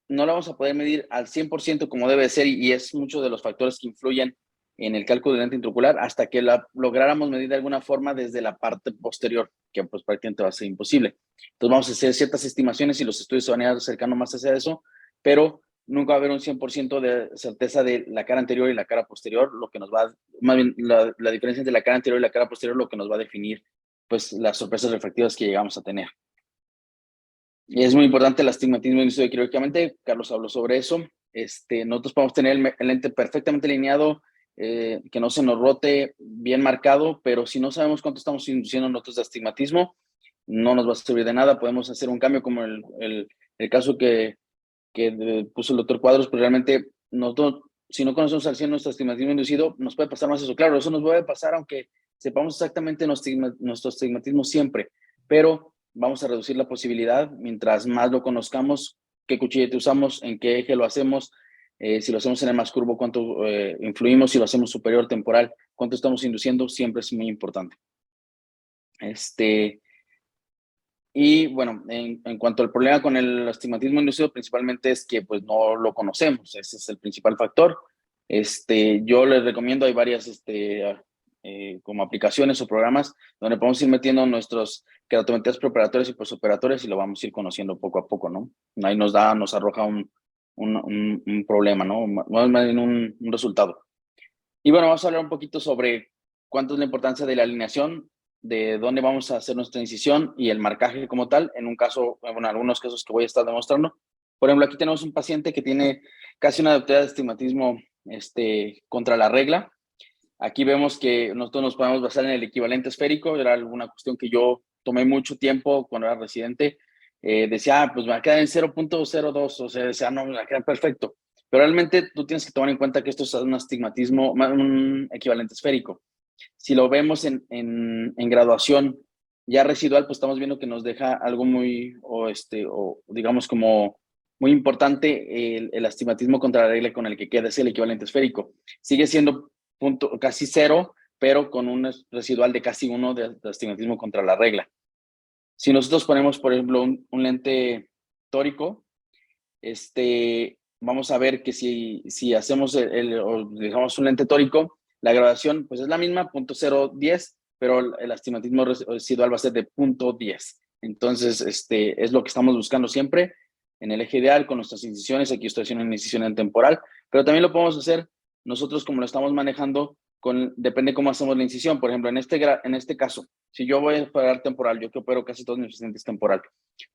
no la vamos a poder medir al 100% como debe ser, y es mucho de los factores que influyen en el cálculo del lente intraocular hasta que la lográramos medir de alguna forma desde la parte posterior, que pues prácticamente va a ser imposible. Entonces vamos a hacer ciertas estimaciones y los estudios se van a ir acercando más hacia eso, pero nunca va a haber un 100% de certeza de la cara anterior y la cara posterior, lo que nos va, más bien la diferencia entre la cara anterior y la cara posterior, lo que nos va a definir pues las sorpresas refractivas que llegamos a tener. Y es muy importante el astigmatismo inducido quirúrgicamente. Carlos habló sobre eso. Nosotros podemos tener el lente perfectamente alineado, que no se nos rote, bien marcado, pero si no sabemos cuánto estamos induciendo nosotros de astigmatismo, no nos va a servir de nada. Podemos hacer un cambio como el caso que puso el doctor Cuadros, pero realmente nosotros, si no conocemos al 100 nuestro astigmatismo inducido, nos puede pasar más eso. Claro, eso nos puede pasar aunque sepamos exactamente nuestro astigmatismo siempre, pero vamos a reducir la posibilidad mientras más lo conozcamos, qué cuchillete usamos, en qué eje lo hacemos, si lo hacemos en el más curvo, cuánto influimos, si lo hacemos superior temporal, cuánto estamos induciendo, siempre es muy importante. Y bueno, en cuanto al problema con el astigmatismo inducido, principalmente es que pues no lo conocemos, ese es el principal factor. Yo les recomiendo, hay varias como aplicaciones o programas donde podemos ir metiendo nuestros keratometrías preoperatorias y posoperatorias y lo vamos a ir conociendo poco a poco, ¿no? Ahí nos arroja un problema, ¿no? Más bien un resultado. Y bueno, vamos a hablar un poquito sobre cuánto es la importancia de la alineación, de dónde vamos a hacer nuestra incisión y el marcaje como tal, en algunos casos que voy a estar demostrando. Por ejemplo, aquí tenemos un paciente que tiene casi una doctrina de astigmatismo contra la regla. Aquí vemos que nosotros nos podemos basar en el equivalente esférico. Era alguna cuestión que yo tomé mucho tiempo cuando era residente. Decía, pues me va a quedar en 0.02, o sea, decía, no, me va a quedar perfecto. Pero realmente tú tienes que tomar en cuenta que esto es un astigmatismo, un equivalente esférico. Si lo vemos en graduación ya residual, pues estamos viendo que nos deja algo muy, o digamos como muy importante el astigmatismo contra la regla con el que queda, es el equivalente esférico. Sigue siendo casi 0, pero con un residual de casi 1 de astigmatismo contra la regla. Si nosotros ponemos, por ejemplo, un lente tórico, vamos a ver que si hacemos o dejamos un lente tórico, la graduación pues es la misma, 0.010, pero el astigmatismo residual va a ser de 0.10. Entonces, es lo que estamos buscando siempre en el eje ideal con nuestras incisiones. Aquí estoy haciendo una incisión en temporal, pero también lo podemos hacer nosotros como lo estamos manejando, depende cómo hacemos la incisión. Por ejemplo, en este caso, si yo voy a operar temporal, yo que opero casi todos mis pacientes temporal,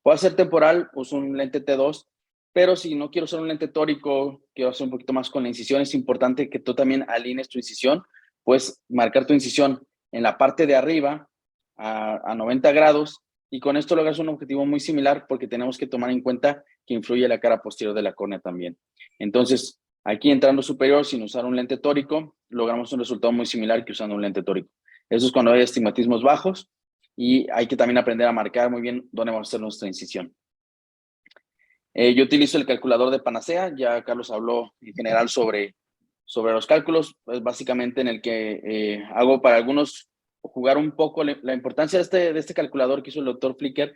puedo hacer temporal, uso un lente T2, pero si no quiero usar un lente tórico, quiero hacer un poquito más con la incisión, es importante que tú también alinees tu incisión. Puedes marcar tu incisión en la parte de arriba a 90 grados y con esto logras un objetivo muy similar porque tenemos que tomar en cuenta que influye la cara posterior de la córnea también. Entonces, aquí entrando superior sin usar un lente tórico, logramos un resultado muy similar que usando un lente tórico. Eso es cuando hay astigmatismos bajos y hay que también aprender a marcar muy bien dónde vamos a hacer nuestra incisión. Yo utilizo el calculador de Panacea. Ya Carlos habló en general sobre los cálculos, pues básicamente en el que hago para algunos jugar un poco. La importancia de este calculador que hizo el doctor Flicker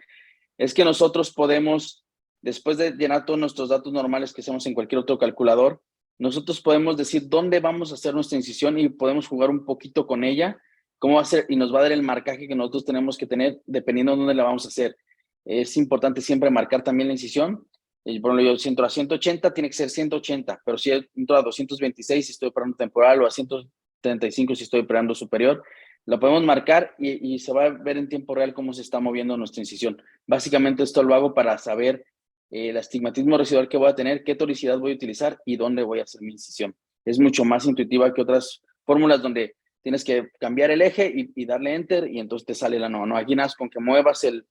es que nosotros podemos, después de llenar todos nuestros datos normales que hacemos en cualquier otro calculador, nosotros podemos decir dónde vamos a hacer nuestra incisión y podemos jugar un poquito con ella cómo va a ser y nos va a dar el marcaje que nosotros tenemos que tener dependiendo de dónde la vamos a hacer. Es importante siempre marcar también la incisión. Por ejemplo, yo si entro a 180, tiene que ser 180, pero si entro a 226 si estoy operando temporal o a 135 si estoy operando superior, lo podemos marcar y se va a ver en tiempo real cómo se está moviendo nuestra incisión. Básicamente esto lo hago para saber el astigmatismo residual que voy a tener, qué toricidad voy a utilizar y dónde voy a hacer mi incisión. Es mucho más intuitiva que otras fórmulas donde tienes que cambiar el eje y darle enter y entonces te sale la nueva. No, aquí nada, con que muevas el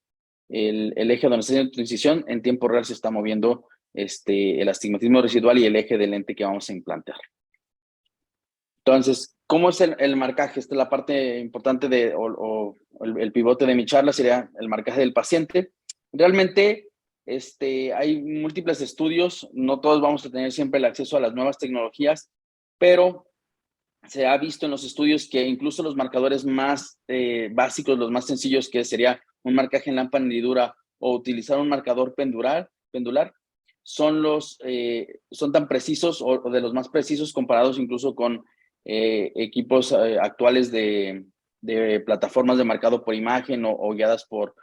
eje donde está haciendo tu incisión, en tiempo real se está moviendo el astigmatismo residual y el eje del lente que vamos a implantar. Entonces, ¿cómo es el marcaje? Esta es la parte importante o el pivote de mi charla, sería el marcaje del paciente. Realmente hay múltiples estudios, no todos vamos a tener siempre el acceso a las nuevas tecnologías, pero se ha visto en los estudios que incluso los marcadores más básicos, los más sencillos, que sería un marcaje en lámpara hendidura o utilizar un marcador pendular, son tan precisos o de los más precisos comparados incluso con equipos actuales de plataformas de marcado por imagen o guiadas por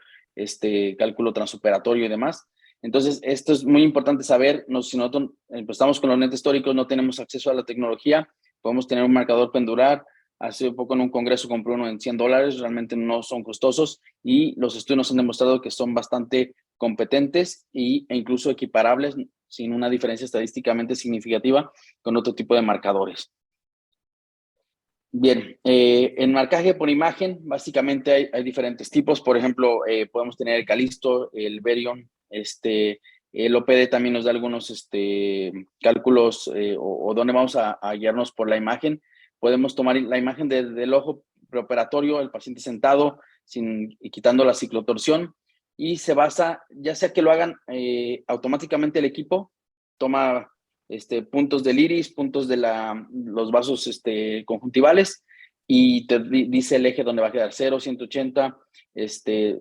cálculo transoperatorio y demás. Entonces, esto es muy importante saber. Si nosotros empezamos con los lentes tóricos, no tenemos acceso a la tecnología, podemos tener un marcador pendular. Hace poco en un congreso compré uno en $100, realmente no son costosos y los estudios nos han demostrado que son bastante competentes e incluso equiparables sin una diferencia estadísticamente significativa con otro tipo de marcadores. Bien, en marcaje por imagen, básicamente hay diferentes tipos. Por ejemplo, podemos tener el Calisto, el Verion, el OPD también nos da algunos cálculos o dónde vamos a guiarnos por la imagen. Podemos tomar la imagen del ojo preoperatorio, el paciente sentado, y quitando la ciclotorsión, y se basa, ya sea que lo hagan automáticamente el equipo, toma puntos del iris, puntos de los vasos conjuntivales, y te dice el eje donde va a quedar 0, 180,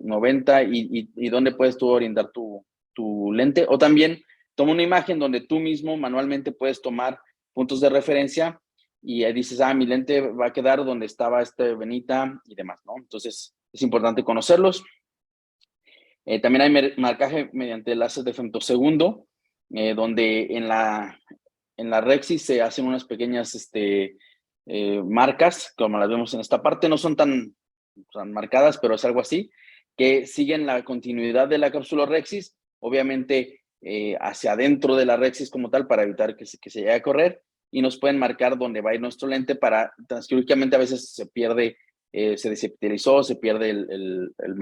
90, y dónde puedes tú orientar tu lente. O también toma una imagen donde tú mismo manualmente puedes tomar puntos de referencia y ahí dices, mi lente va a quedar donde estaba venita y demás, ¿no? Entonces, es importante conocerlos. También hay marcaje mediante láser de femtosegundo, donde en la Rexis se hacen unas pequeñas marcas, como las vemos en esta parte. No son tan marcadas, pero es algo así, que siguen la continuidad de la cápsula Rexis, obviamente hacia adentro de la Rexis como tal, para evitar que se llegue a correr, y nos pueden marcar dónde va a ir nuestro lente. Transquirúrgicamente a veces se pierde, se desepitalizó, se pierde el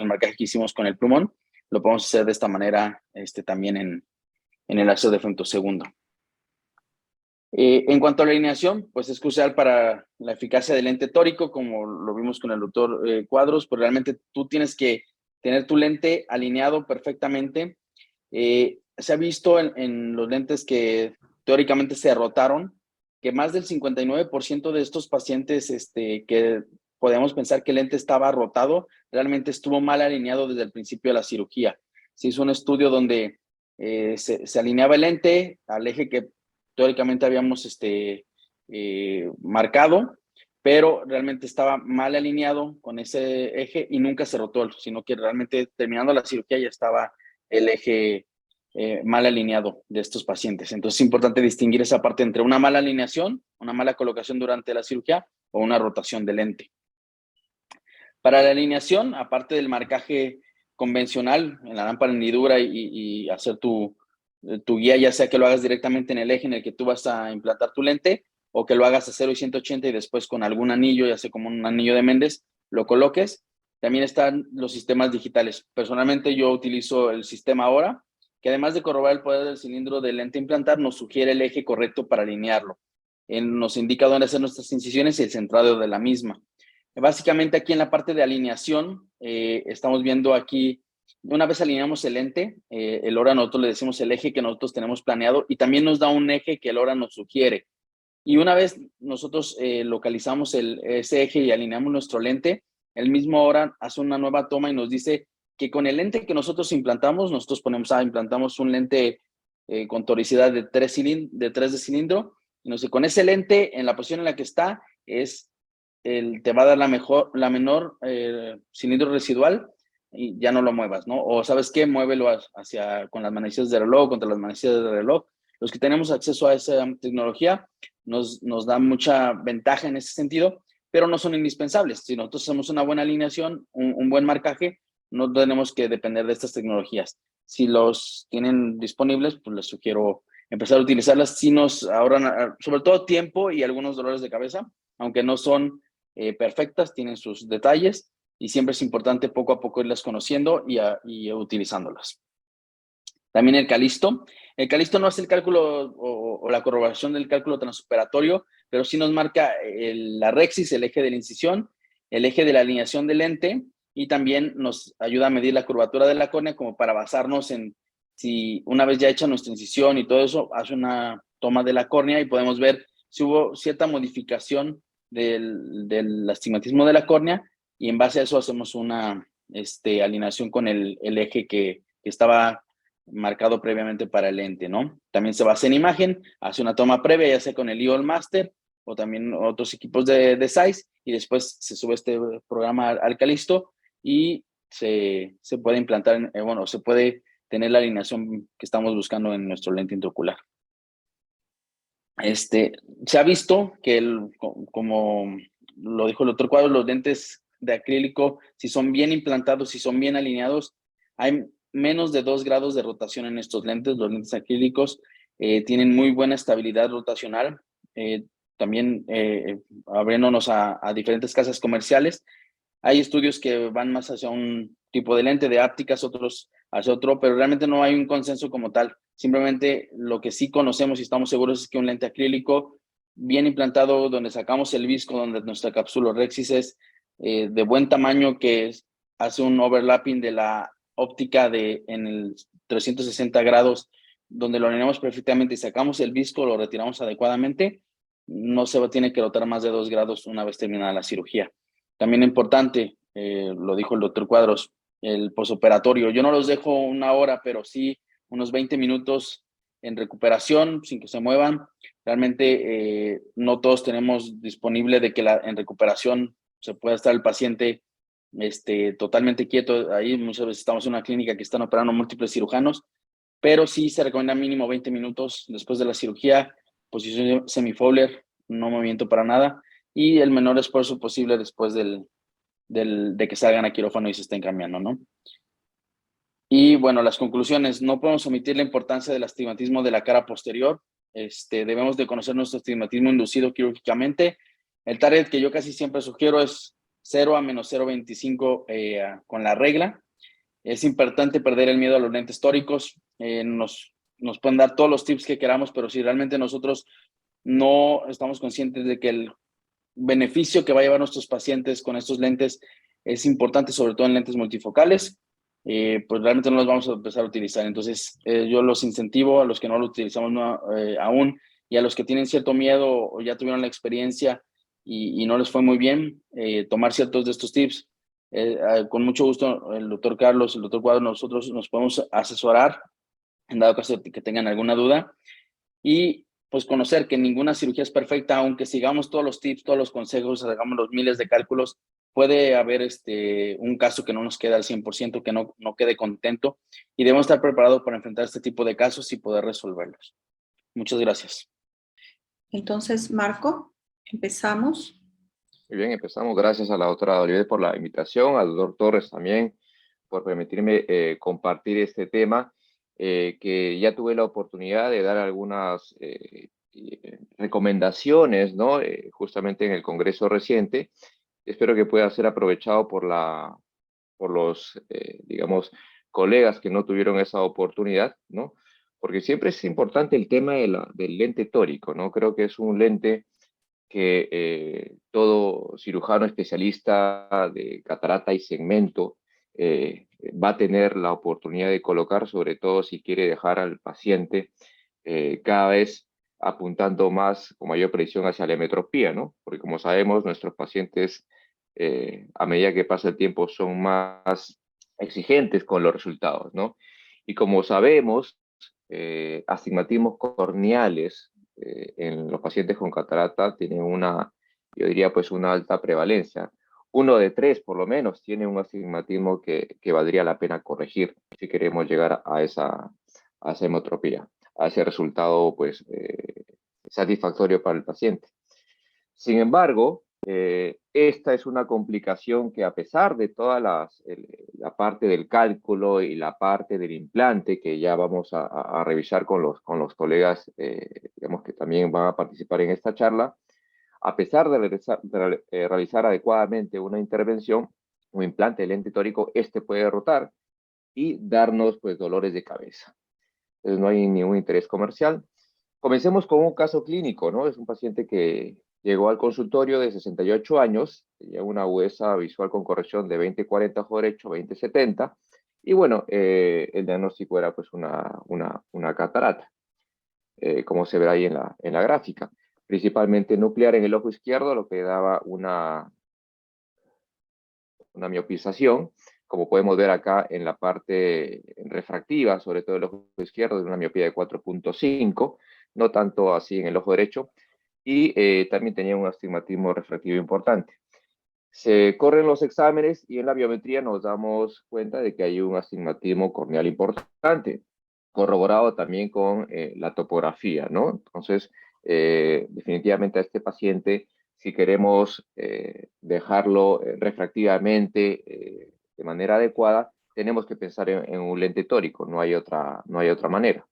marcaje que hicimos con el plumón. Lo podemos hacer de esta manera también en el láser de femtosegundo. En cuanto a la alineación, pues es crucial para la eficacia del lente tórico, como lo vimos con el doctor Cuadros, pues realmente tú tienes que tener tu lente alineado perfectamente. Se ha visto en los lentes que teóricamente se rotaron, que más del 59% de estos pacientes que podemos pensar que el lente estaba rotado, realmente estuvo mal alineado desde el principio de la cirugía. Se hizo un estudio donde se alineaba el lente al eje que teóricamente habíamos marcado, pero realmente estaba mal alineado con ese eje y nunca se rotó, sino que realmente terminando la cirugía ya estaba el eje mal alineado de estos pacientes. Entonces es importante distinguir esa parte entre una mala alineación, una mala colocación durante la cirugía o una rotación de lente. Para la alineación, aparte del marcaje convencional en la lámpara hendidura y hacer tu guía, ya sea que lo hagas directamente en el eje en el que tú vas a implantar tu lente, o que lo hagas a 0 y 180 y después con algún anillo, ya sea como un anillo de Méndez, lo coloques. También están los sistemas digitales. Personalmente yo utilizo el sistema Ahora, que además de corroborar el poder del cilindro del lente a implantar, nos sugiere el eje correcto para alinearlo. Nos indica dónde hacer nuestras incisiones y el centrado de la misma. Básicamente aquí en la parte de alineación, estamos viendo aquí, una vez alineamos el lente, el Ahora nosotros le decimos el eje que nosotros tenemos planeado y también nos da un eje que el Ahora nos sugiere. Y una vez nosotros localizamos ese eje y alineamos nuestro lente, el mismo Ahora hace una nueva toma y nos dice que con el lente que nosotros implantamos, nosotros implantamos un lente con toricidad de 3 de cilindro, y nos dice, con ese lente en la posición en la que está es te va a dar la menor cilindro residual y ya no lo muevas, ¿no? O ¿sabes qué? Muévelo con las manecillas de reloj, contra las manecillas de reloj. Los que tenemos acceso a esa tecnología nos da mucha ventaja en ese sentido, pero no son indispensables. Si nosotros hacemos una buena alineación, un buen marcaje, no tenemos que depender de estas tecnologías. Si los tienen disponibles, pues les sugiero empezar a utilizarlas. Si nos ahorran, sobre todo tiempo y algunos dolores de cabeza, aunque no son perfectas, tienen sus detalles y siempre es importante poco a poco irlas conociendo y utilizándolas. También el Calisto. El Calisto no hace el cálculo o la corroboración del cálculo transoperatorio, pero sí nos marca la rexis, el eje de la incisión, el eje de la alineación del lente y también nos ayuda a medir la curvatura de la córnea como para basarnos en si una vez ya hecha nuestra incisión y todo eso, hace una toma de la córnea y podemos ver si hubo cierta modificación del astigmatismo de la córnea y en base a eso hacemos una alineación con el eje que estaba marcado previamente para el lente, ¿no? También se basa en imagen, hace una toma previa, ya sea con el EOL Master o también otros equipos de Zeiss, y después se sube este programa al Calisto y se puede implantar, se puede tener la alineación que estamos buscando en nuestro lente intraocular. Se ha visto que, como lo dijo el doctor Cuadros, los lentes de acrílico, si son bien implantados, si son bien alineados, hay menos de 2 grados de rotación en estos lentes. Los lentes acrílicos tienen muy buena estabilidad rotacional. También abriéndonos a diferentes casas comerciales, hay estudios que van más hacia un tipo de lente de ápticas, otros hacia otro, pero realmente no hay un consenso como tal. Simplemente lo que sí conocemos y estamos seguros es que un lente acrílico bien implantado, donde sacamos el visco, donde nuestra cápsula rexis es de buen tamaño, que hace un overlapping de la óptica en el 360 grados, donde lo alineamos perfectamente y sacamos el visco, lo retiramos adecuadamente, no se tiene que rotar más de 2 grados una vez terminada la cirugía. También importante, lo dijo el doctor Cuadros, el posoperatorio. Yo no los dejo 1 hora, pero sí unos 20 minutos en recuperación, sin que se muevan. Realmente no todos tenemos disponible de que en recuperación se pueda estar el paciente totalmente quieto. Ahí muchas veces estamos en una clínica que están operando múltiples cirujanos, pero sí se recomienda mínimo 20 minutos después de la cirugía, posición semifowler, no movimiento para nada, y el menor esfuerzo posible después de que salgan a quirófano y se estén cambiando, ¿no? Y bueno, las conclusiones. No podemos omitir la importancia del astigmatismo de la cara posterior. Debemos de conocer nuestro astigmatismo inducido quirúrgicamente. El target que yo casi siempre sugiero es 0 a menos 0,25 con la regla. Es importante perder el miedo a los lentes tóricos. Nos pueden dar todos los tips que queramos, pero si realmente nosotros no estamos conscientes de que el beneficio que va a llevar nuestros pacientes con estos lentes es importante, sobre todo en lentes multifocales, pues realmente no los vamos a empezar a utilizar. Entonces, yo los incentivo a los que no lo utilizamos aún y a los que tienen cierto miedo o ya tuvieron la experiencia y no les fue muy bien, tomar ciertos de estos tips. Con mucho gusto, el doctor Carlos, el doctor Cuadro, nosotros nos podemos asesorar en dado caso de que tengan alguna duda. Y pues conocer que ninguna cirugía es perfecta, aunque sigamos todos los tips, todos los consejos, hagamos los miles de cálculos, puede haber un caso que no nos queda al 100%, que no quede contento, y debemos estar preparados para enfrentar este tipo de casos y poder resolverlos. Muchas gracias. Entonces, Marco, empezamos. Muy bien, empezamos. Gracias a la doctora Olivet por la invitación, al doctor Torres también por permitirme compartir este tema, que ya tuve la oportunidad de dar algunas recomendaciones, ¿no? Justamente en el congreso reciente. Espero que pueda ser aprovechado por los, digamos, colegas que no tuvieron esa oportunidad, ¿no? Porque siempre es importante el tema del lente tórico, ¿no? Creo que es un lente que todo cirujano especialista de catarata y segmento va a tener la oportunidad de colocar, sobre todo si quiere dejar al paciente cada vez apuntando más con mayor precisión hacia la hemetropía, ¿no? Porque como sabemos, nuestros pacientes a medida que pasa el tiempo son más exigentes con los resultados, ¿no? Y como sabemos, astigmatismos corneales en los pacientes con catarata tienen una yo diría pues una alta prevalencia. 1 de 3 por lo menos tiene un astigmatismo que valdría la pena corregir si queremos llegar a esa hemotropía, a ese resultado pues satisfactorio para el paciente. Sin embargo, esta es una complicación que, a pesar de toda la parte del cálculo y la parte del implante, que ya vamos a revisar con los colegas, digamos, que también van a participar en esta charla, a pesar de realizar adecuadamente una intervención, un implante de lente tórico, este puede rotar y darnos pues dolores de cabeza. Entonces no hay ningún interés comercial. Comencemos con un caso clínico, ¿no? Es un paciente que llegó al consultorio de 68 años, tenía una agudeza visual con corrección de 20/40 ojo derecho, 20/70, y bueno, el diagnóstico era pues una catarata, como se ve ahí en la gráfica, principalmente nuclear en el ojo izquierdo, lo que daba una miopización, como podemos ver acá en la parte refractiva, sobre todo el ojo izquierdo, de una miopía de 4.5, no tanto así en el ojo derecho, y también tenía un astigmatismo refractivo importante. Se corren los exámenes y en la biometría nos damos cuenta de que hay un astigmatismo corneal importante, corroborado también con la topografía, ¿no? Entonces, definitivamente a este paciente, si queremos dejarlo refractivamente de manera adecuada, tenemos que pensar en un lente tórico, no hay otra manera.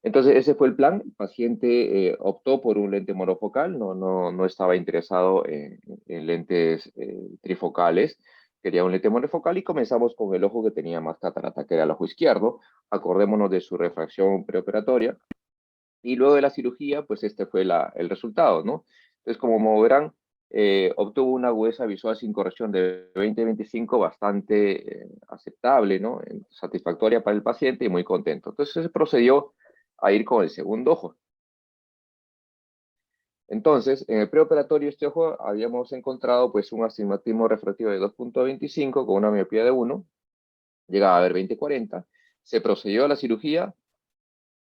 Entonces, ese fue el plan. El paciente optó por un lente monofocal, no estaba interesado en lentes trifocales, quería un lente monofocal y comenzamos con el ojo que tenía más catarata, que era el ojo izquierdo. Acordémonos de su refracción preoperatoria. Y luego de la cirugía, pues este fue el resultado, ¿no? Entonces, como verán, obtuvo una agudeza visual sin corrección de 20/25 bastante aceptable, ¿no? Satisfactoria para el paciente y muy contento. Entonces, se procedió a ir con el segundo ojo. Entonces, en el preoperatorio este ojo habíamos encontrado pues un astigmatismo refractivo de 2.25 con una miopía de 1, llegaba a ver 20/40, se procedió a la cirugía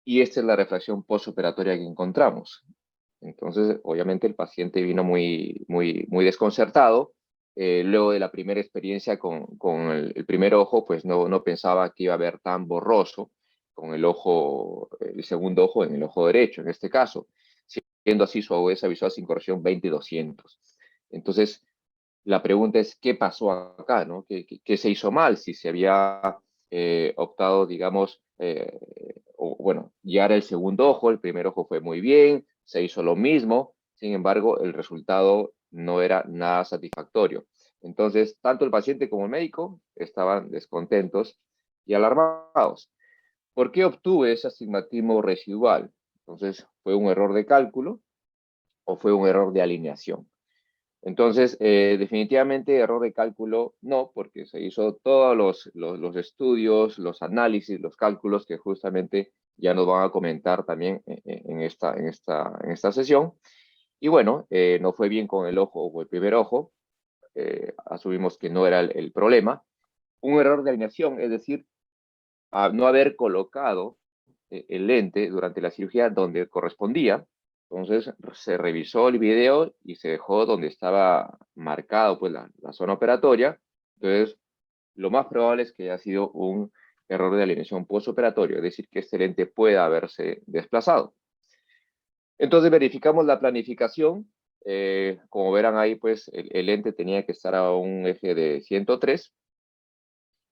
y esta es la refracción postoperatoria que encontramos. Entonces, obviamente el paciente vino muy desconcertado. Luego de la primera experiencia con el primer ojo, pues no pensaba que iba a ver tan borroso con el segundo ojo en el ojo derecho, en este caso, siendo así su agudeza visual sin corrección 20/200. Entonces, la pregunta es, ¿qué pasó acá, no? ¿Qué se hizo mal? Si se había optado, digamos, bueno, ya era el segundo ojo, el primer ojo fue muy bien, se hizo lo mismo, sin embargo, el resultado no era nada satisfactorio. Entonces, tanto el paciente como el médico estaban descontentos y alarmados. ¿Por qué obtuve ese astigmatismo residual? Entonces, ¿fue un error de cálculo o fue un error de alineación? Entonces, definitivamente error de cálculo no, porque se hizo todos los estudios, los análisis, los cálculos que justamente ya nos van a comentar también en esta sesión. Y bueno, no fue bien con el ojo o el primer ojo, asumimos que no era el problema. Un error de alineación, es decir, no haber colocado el lente durante la cirugía donde correspondía. Entonces se revisó el video y se dejó donde estaba marcado pues, la zona operatoria. Entonces, lo más probable es que haya sido un error de alineación postoperatorio, es decir, que este lente pueda haberse desplazado. Entonces verificamos la planificación. Como verán ahí, pues el lente tenía que estar a un eje de 103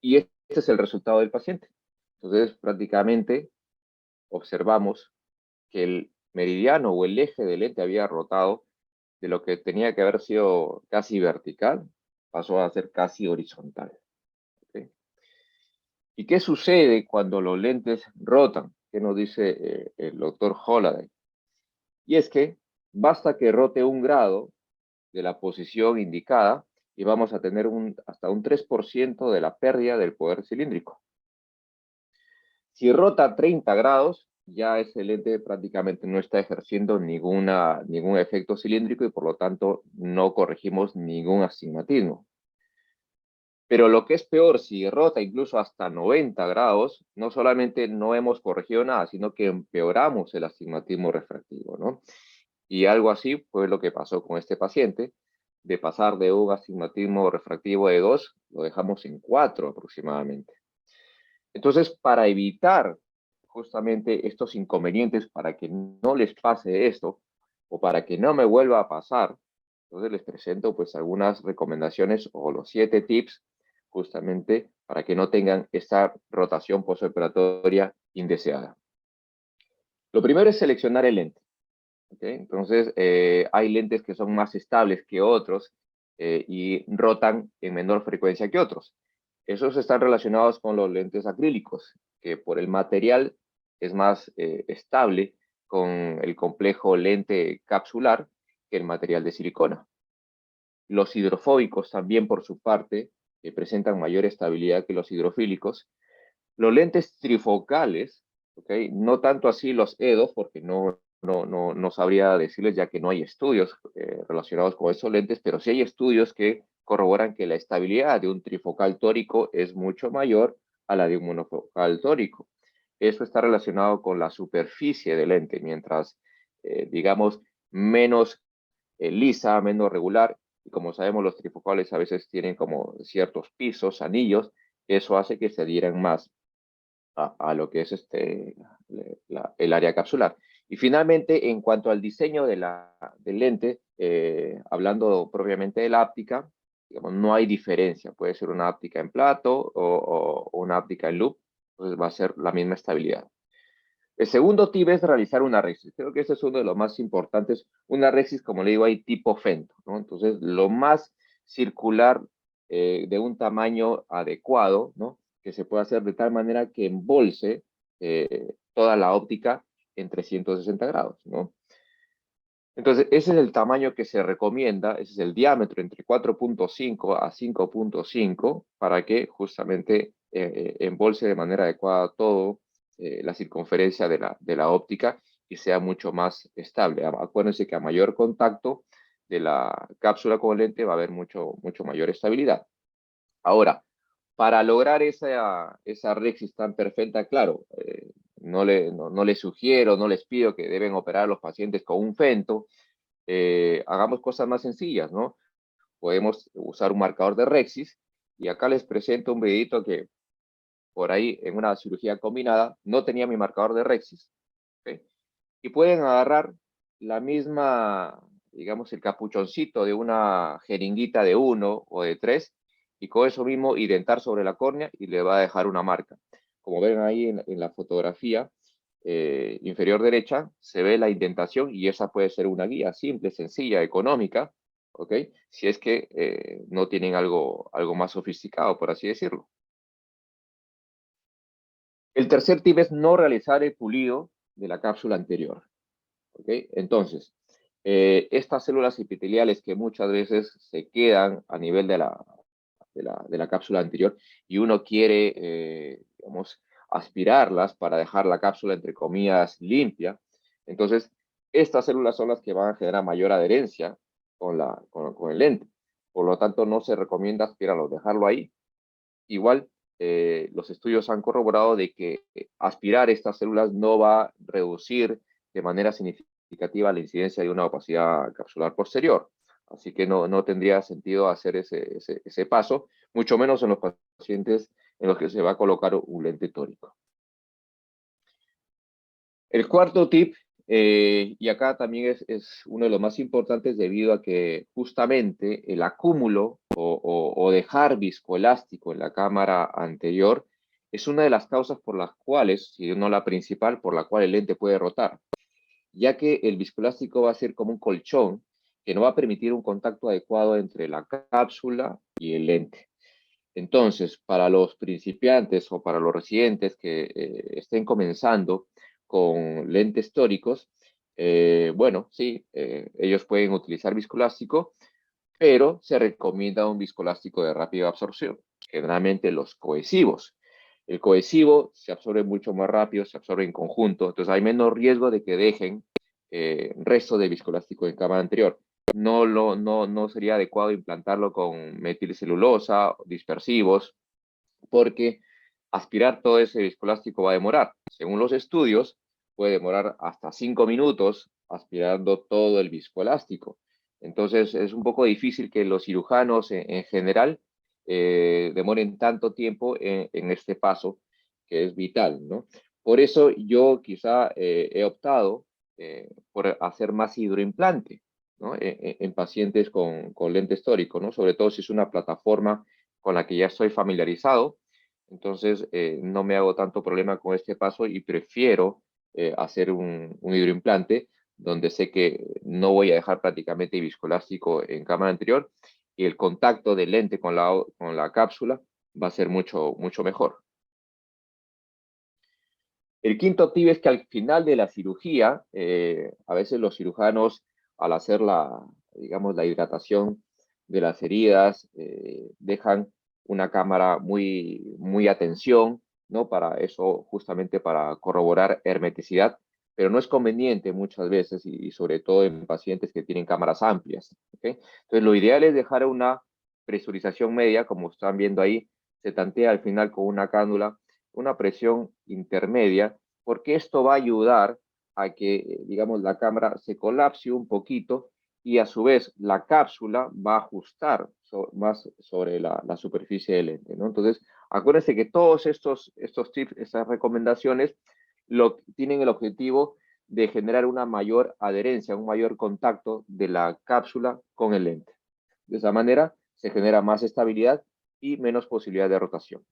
y este es el resultado del paciente. Entonces, prácticamente observamos que el meridiano o el eje del lente había rotado de lo que tenía que haber sido casi vertical, pasó a ser casi horizontal. ¿Okay? ¿Y qué sucede cuando los lentes rotan? ¿Qué nos dice el doctor Holliday? Y es que basta que rote 1 grado de la posición indicada y vamos a tener hasta un 3% de la pérdida del poder cilíndrico. Si rota 30 grados, ya ese lente prácticamente no está ejerciendo ningún efecto cilíndrico y por lo tanto no corregimos ningún astigmatismo. Pero lo que es peor, si rota incluso hasta 90 grados, no solamente no hemos corregido nada, sino que empeoramos el astigmatismo refractivo, ¿no? Y algo así fue lo que pasó con este paciente. De pasar de un astigmatismo refractivo de 2, lo dejamos en 4 aproximadamente. Entonces, para evitar justamente estos inconvenientes, para que no les pase esto, o para que no me vuelva a pasar, entonces les presento pues algunas recomendaciones o los 7 tips justamente para que no tengan esta rotación postoperatoria indeseada. Lo primero es seleccionar el lente. ¿Okay? Entonces, hay lentes que son más estables que otros y rotan en menor frecuencia que otros. Esos están relacionados con los lentes acrílicos, que por el material es más estable con el complejo lente capsular que el material de silicona. Los hidrofóbicos también, por su parte, presentan mayor estabilidad que los hidrofílicos. Los lentes trifocales, ¿okay? No tanto así los EDO, porque no sabría decirles ya que no hay estudios relacionados con esos lentes, pero sí hay estudios que corroboran que la estabilidad de un trifocal tórico es mucho mayor a la de un monofocal tórico. Eso está relacionado con la superficie del lente, mientras, digamos, menos lisa, menos regular, y como sabemos los trifocales a veces tienen como ciertos pisos, anillos, eso hace que se adhieran más a lo que es el área capsular. Y finalmente, en cuanto al diseño del lente, hablando propiamente de la óptica, digamos, no hay diferencia. Puede ser una óptica en plato o una óptica en loop, entonces va a ser la misma estabilidad. El segundo tip es realizar una rexis. Creo que este es uno de los más importantes. Una rexis, como le digo, hay tipo Fento, ¿no? Entonces, lo más circular de un tamaño adecuado, ¿no? Que se pueda hacer de tal manera que embolse toda la óptica en 360 grados, ¿no? Entonces, ese es el tamaño que se recomienda, ese es el diámetro entre 4.5 a 5.5 para que justamente embolse de manera adecuada todo la circunferencia de la óptica y sea mucho más estable. Acuérdense que a mayor contacto de la cápsula con el lente va a haber mucho mayor estabilidad. Ahora, para lograr esa rexis tan perfecta, claro, no les sugiero, no les pido que deben operar a los pacientes con un Fento. Hagamos cosas más sencillas, ¿no? Podemos usar un marcador de rexis y acá les presento un videito que por ahí en una cirugía combinada no tenía mi marcador de rexis, ¿okay? Y pueden agarrar la misma, digamos, el capuchoncito de una jeringuita de 1 o de 3 y con eso mismo identar sobre la córnea y le va a dejar una marca. Como ven ahí en la fotografía inferior derecha, se ve la indentación y esa puede ser una guía simple, sencilla, económica, ¿ok? Si es que no tienen algo más sofisticado, por así decirlo. El tercer tip es no realizar el pulido de la cápsula anterior. ¿Okay? Entonces, estas células epiteliales que muchas veces se quedan a nivel de la cápsula anterior y uno quiere, digamos, aspirarlas para dejar la cápsula, entre comillas, limpia. Entonces, estas células son las que van a generar mayor adherencia con el lente. Por lo tanto, no se recomienda aspirarlo, dejarlo ahí. Igual, los estudios han corroborado de que aspirar estas células no va a reducir de manera significativa la incidencia de una opacidad capsular posterior. Así que no tendría sentido hacer ese paso, mucho menos en los pacientes en los que se va a colocar un lente tórico. El cuarto tip, y acá también es uno de los más importantes debido a que justamente el acúmulo o dejar viscoelástico en la cámara anterior es una de las causas por las cuales, si no la principal, por la cual el lente puede rotar, ya que el viscoelástico va a ser como un colchón que no va a permitir un contacto adecuado entre la cápsula y el lente. Entonces, para los principiantes o para los residentes que estén comenzando con lentes tóricos, bueno, sí, ellos pueden utilizar viscoelástico, pero se recomienda un viscoelástico de rápida absorción, generalmente los cohesivos. El cohesivo se absorbe mucho más rápido, se absorbe en conjunto, entonces hay menos riesgo de que dejen resto de viscoelástico en cámara anterior. No sería adecuado implantarlo con metilcelulosa, dispersivos, porque aspirar todo ese viscoelástico va a demorar. Según los estudios, puede demorar hasta 5 minutos aspirando todo el viscoelástico. Entonces es un poco difícil que los cirujanos en general demoren tanto tiempo en este paso que es vital, ¿no? Por eso yo quizá he optado por hacer más hidroimplante, ¿no? En pacientes con lente histórico, ¿no? Sobre todo si es una plataforma con la que ya estoy familiarizado, entonces no me hago tanto problema con este paso y prefiero hacer un hidroimplante donde sé que no voy a dejar prácticamente viscoelástico en cámara anterior y el contacto del lente con la cápsula va a ser mucho mejor. El quinto tip es que al final de la cirugía, a veces los cirujanos, al hacer digamos, la hidratación de las heridas, dejan una cámara muy a tensión, ¿no? Para eso, justamente para corroborar hermeticidad, pero no es conveniente muchas veces y sobre todo en pacientes que tienen cámaras amplias, ¿okay? Entonces, lo ideal es dejar una presurización media, como están viendo ahí, se tantea al final con una cánula, una presión intermedia, porque esto va a ayudar a que, digamos, la cámara se colapse un poquito y a su vez la cápsula va a ajustar más sobre la superficie del lente, ¿no? Entonces, acuérdense que todos estos tips, estas recomendaciones, tienen el objetivo de generar una mayor adherencia, un mayor contacto de la cápsula con el lente. De esa manera se genera más estabilidad y menos posibilidad de rotación.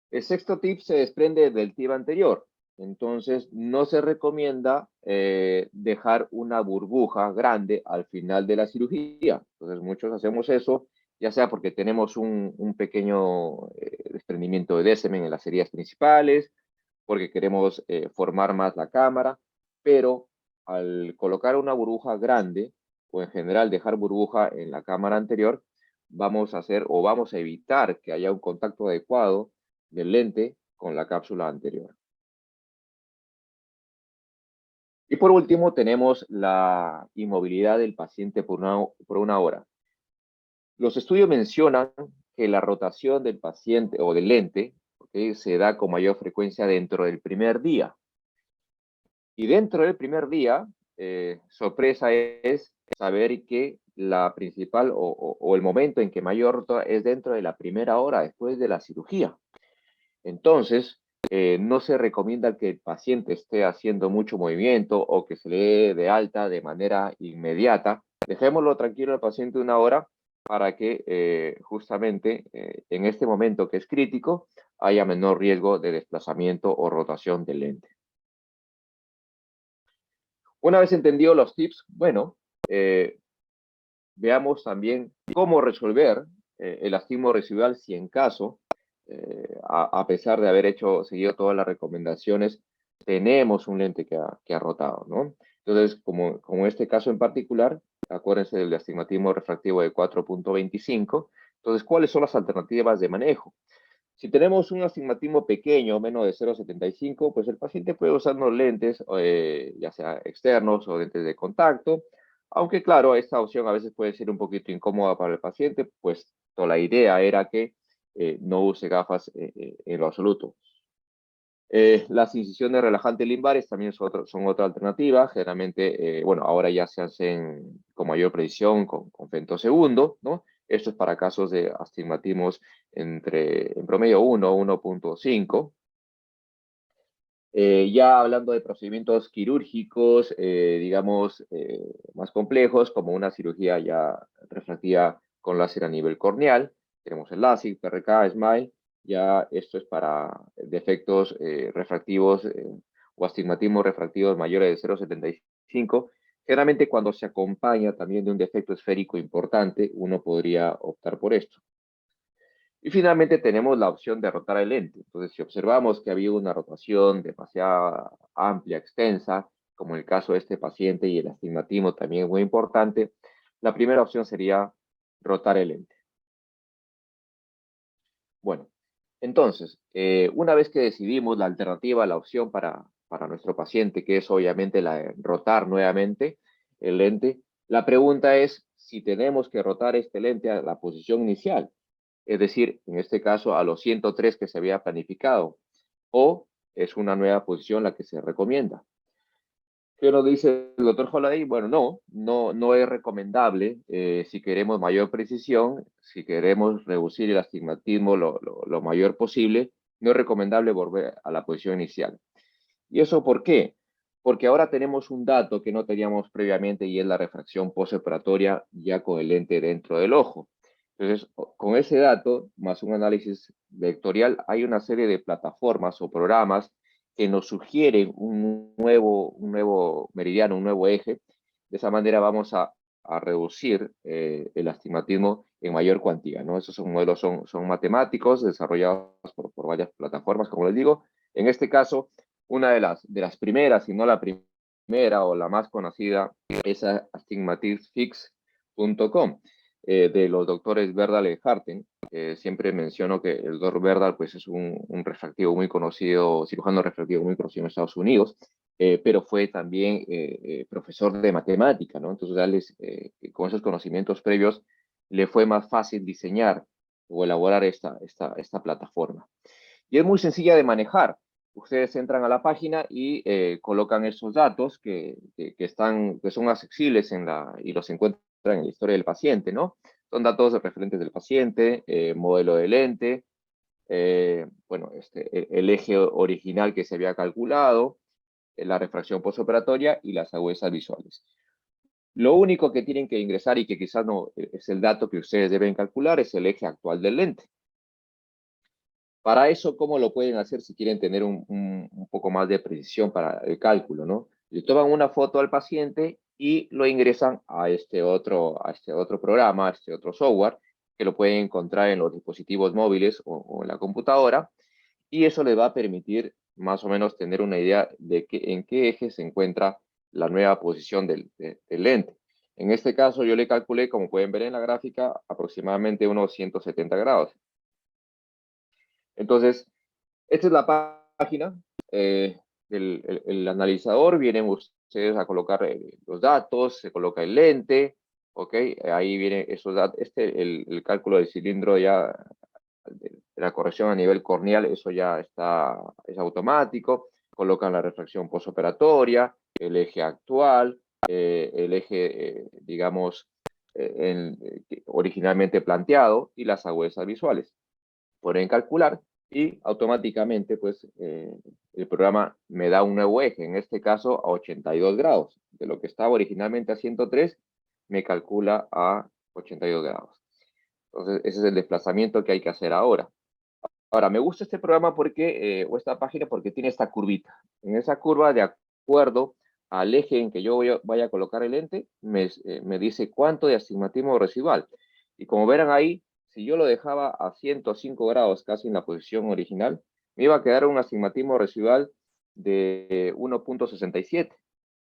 El sexto tip se desprende del tip anterior. Entonces, no se recomienda dejar una burbuja grande al final de la cirugía. Entonces, muchos hacemos eso, ya sea porque tenemos un pequeño desprendimiento de DSM en las heridas principales, porque queremos formar más la cámara, pero al colocar una burbuja grande, o en general dejar burbuja en la cámara anterior, vamos a hacer o vamos a evitar que haya un contacto adecuado del lente con la cápsula anterior. Y por último, tenemos la inmovilidad del paciente por una hora. Los estudios mencionan que la rotación del paciente o del lente, ¿okay?, se da con mayor frecuencia dentro del primer día. Y dentro del primer día, sorpresa es saber que la principal o el momento en que mayor rota es dentro de la primera hora después de la cirugía. Entonces, no se recomienda que el paciente esté haciendo mucho movimiento o que se le dé de alta de manera inmediata. Dejémoslo tranquilo al paciente una hora para que justamente en este momento que es crítico haya menor riesgo de desplazamiento o rotación del lente. Una vez entendidos los tips, bueno, veamos también cómo resolver el astigmo residual si en caso, a pesar de haber seguido todas las recomendaciones, tenemos un lente que ha rotado, ¿no? Entonces, como este caso en particular, acuérdense del astigmatismo refractivo de 4.25. Entonces, ¿cuáles son las alternativas de manejo? Si tenemos un astigmatismo pequeño, menos de 0.75, pues el paciente puede usar unos lentes, ya sea externos o lentes de contacto, aunque claro, esta opción a veces puede ser un poquito incómoda para el paciente, pues la idea era que no use gafas en lo absoluto. Las incisiones relajantes limbares también son otra alternativa. Generalmente, bueno, ahora ya se hacen con mayor precisión, con femtosegundo, ¿no? Esto es para casos de astigmatismos en promedio 1 o 1.5. Ya hablando de procedimientos quirúrgicos, digamos, más complejos, como una cirugía ya refractiva con láser a nivel corneal, tenemos el LASIK, PRK, SMILE. Ya esto es para defectos refractivos o astigmatismos refractivos mayores de 0.75. Generalmente cuando se acompaña también de un defecto esférico importante, uno podría optar por esto. Y finalmente tenemos la opción de rotar el lente. Entonces, si observamos que había una rotación demasiado amplia, extensa, como en el caso de este paciente y el astigmatismo también es muy importante, la primera opción sería rotar el lente. Bueno, entonces, una vez que decidimos la alternativa, la opción para nuestro paciente, que es obviamente la de rotar nuevamente el lente, la pregunta es si tenemos que rotar este lente a la posición inicial, es decir, en este caso a los 103 que se había planificado, o es una nueva posición la que se recomienda. ¿Qué nos dice el doctor Holliday? Bueno, no es recomendable si queremos mayor precisión, si queremos reducir el astigmatismo lo mayor posible, no es recomendable volver a la posición inicial. ¿Y eso por qué? Porque ahora tenemos un dato que no teníamos previamente y es la refracción postoperatoria ya con el lente dentro del ojo. Entonces, con ese dato, más un análisis vectorial, hay una serie de plataformas o programas que nos sugieren un nuevo meridiano, un nuevo eje. De esa manera vamos a reducir el astigmatismo en mayor cuantía, ¿no? Esos modelos son matemáticos, desarrollados por varias plataformas, como les digo. En este caso, una de las primeras, si no la primera o la más conocida, es astigmatisfix.com, de los doctores Verdal y Harten. Siempre menciono que el doctor Verdal pues, es un refractivo muy conocido, cirujano refractivo muy conocido en Estados Unidos, pero fue también profesor de matemática, ¿no? Entonces, con esos conocimientos previos, le fue más fácil diseñar o elaborar esta plataforma. Y es muy sencilla de manejar. Ustedes entran a la página y colocan esos datos que son accesibles y los encuentran en la historia del paciente, ¿no? Son datos referentes del paciente, modelo de lente, bueno, el eje original que se había calculado, la refracción postoperatoria y las agudezas visuales. Lo único que tienen que ingresar y que quizás no es el dato que ustedes deben calcular es el eje actual del lente. Para eso, ¿cómo lo pueden hacer si quieren tener un poco más de precisión para el cálculo, ¿no? Le toman una foto al paciente y lo ingresan a este otro programa, a este otro software, que lo pueden encontrar en los dispositivos móviles o en la computadora, y eso les va a permitir más o menos tener una idea de en qué eje se encuentra la nueva posición del lente. En este caso, yo le calculé, como pueden ver en la gráfica, aproximadamente unos 170 grados. Entonces, esta es la página el analizador. Vienen ustedes a colocar los datos, se coloca el lente, ¿ok? Ahí viene esos datos. El cálculo del cilindro ya, de la corrección a nivel corneal, eso ya es automático. Colocan la refracción postoperatoria, el eje actual, el eje, digamos, originalmente planteado y las agudezas visuales. Pueden calcular y automáticamente pues el programa me da un nuevo eje, en este caso a 82 grados. De lo que estaba originalmente a 103, me calcula a 82 grados. Entonces ese es el desplazamiento que hay que hacer ahora. Ahora, me gusta este programa o esta página porque tiene esta curvita. En esa curva, de acuerdo al eje en que yo vaya a colocar el lente, me dice cuánto de astigmatismo residual. Y como verán ahí, si yo lo dejaba a 105 grados, casi en la posición original, me iba a quedar un astigmatismo residual de 1.67.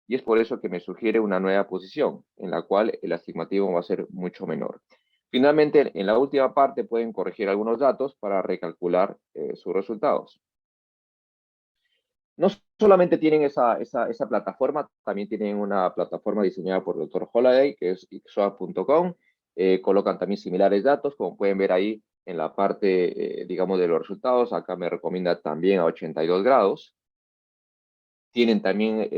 Y es por eso que me sugiere una nueva posición, en la cual el astigmatismo va a ser mucho menor. Finalmente, en la última parte pueden corregir algunos datos para recalcular sus resultados. No solamente tienen esa plataforma, también tienen una plataforma diseñada por el Dr. Holliday, que es ixoa.com. Colocan también similares datos, como pueden ver ahí en la parte, digamos, de los resultados. Acá me recomienda también a 82 grados. Tienen también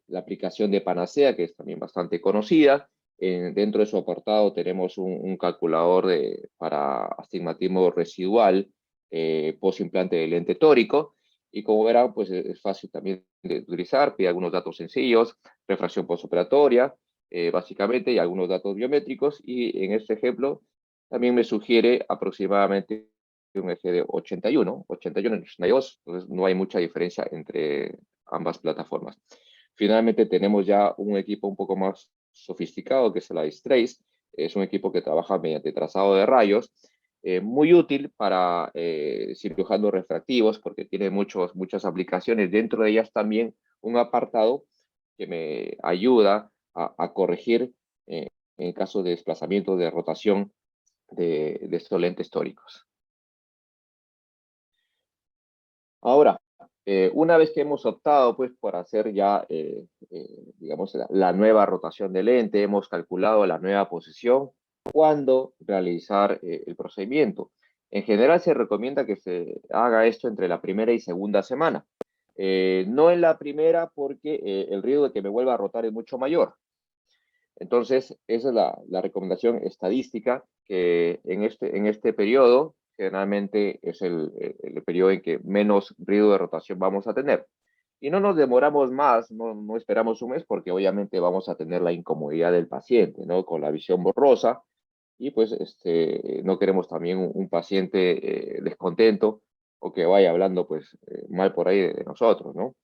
la aplicación de Panacea, que es también bastante conocida. Dentro de su apartado tenemos un calculador para astigmatismo residual post-implante de lente tórico. Y como verán, pues es fácil también de utilizar. Pide algunos datos sencillos, refracción postoperatoria, básicamente, y algunos datos biométricos. Y en este ejemplo también me sugiere aproximadamente un eje de 81 y 82. Entonces no hay mucha diferencia entre ambas plataformas. Finalmente tenemos ya un equipo un poco más sofisticado, que es el iStrace. Es un equipo que trabaja mediante trazado de rayos, muy útil para cirujanos refractivos, porque tiene muchas aplicaciones. Dentro de ellas también un apartado que me ayuda a corregir en caso de desplazamiento de rotación de estos lentes tóricos. Ahora, una vez que hemos optado pues, por hacer ya, digamos, la nueva rotación del lente, hemos calculado la nueva posición, ¿cuándo realizar el procedimiento? En general se recomienda que se haga esto entre la primera y segunda semana. No en la primera porque el riesgo de que me vuelva a rotar es mucho mayor. Entonces, esa es la recomendación estadística, que en este periodo generalmente es el periodo en que menos riesgo de rotación vamos a tener. Y no nos demoramos más, no esperamos un mes, porque obviamente vamos a tener la incomodidad del paciente, ¿no? Con la visión borrosa, y pues no queremos también un paciente descontento o que vaya hablando pues mal por ahí de nosotros, ¿no?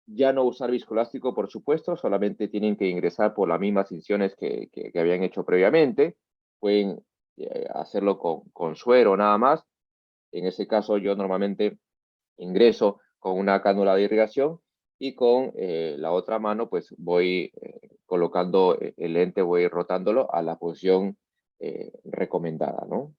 Ya no usar viscoelástico, por supuesto, solamente tienen que ingresar por las mismas incisiones que habían hecho previamente. Pueden hacerlo con suero nada más. En ese caso yo normalmente ingreso con una cánula de irrigación y con la otra mano pues voy colocando el lente, voy rotándolo a la posición recomendada, ¿no?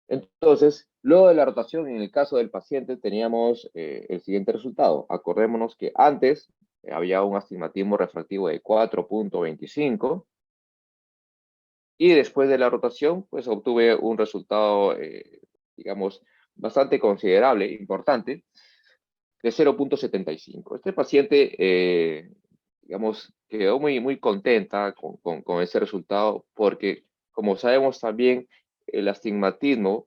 Entonces, luego de la rotación, en el caso del paciente, teníamos el siguiente resultado. Acordémonos que antes había un astigmatismo refractivo de 4.25 y después de la rotación, pues obtuve un resultado, digamos, bastante considerable, importante, de 0.75. Este paciente, digamos, quedó muy contenta con ese resultado porque, como sabemos también, el astigmatismo,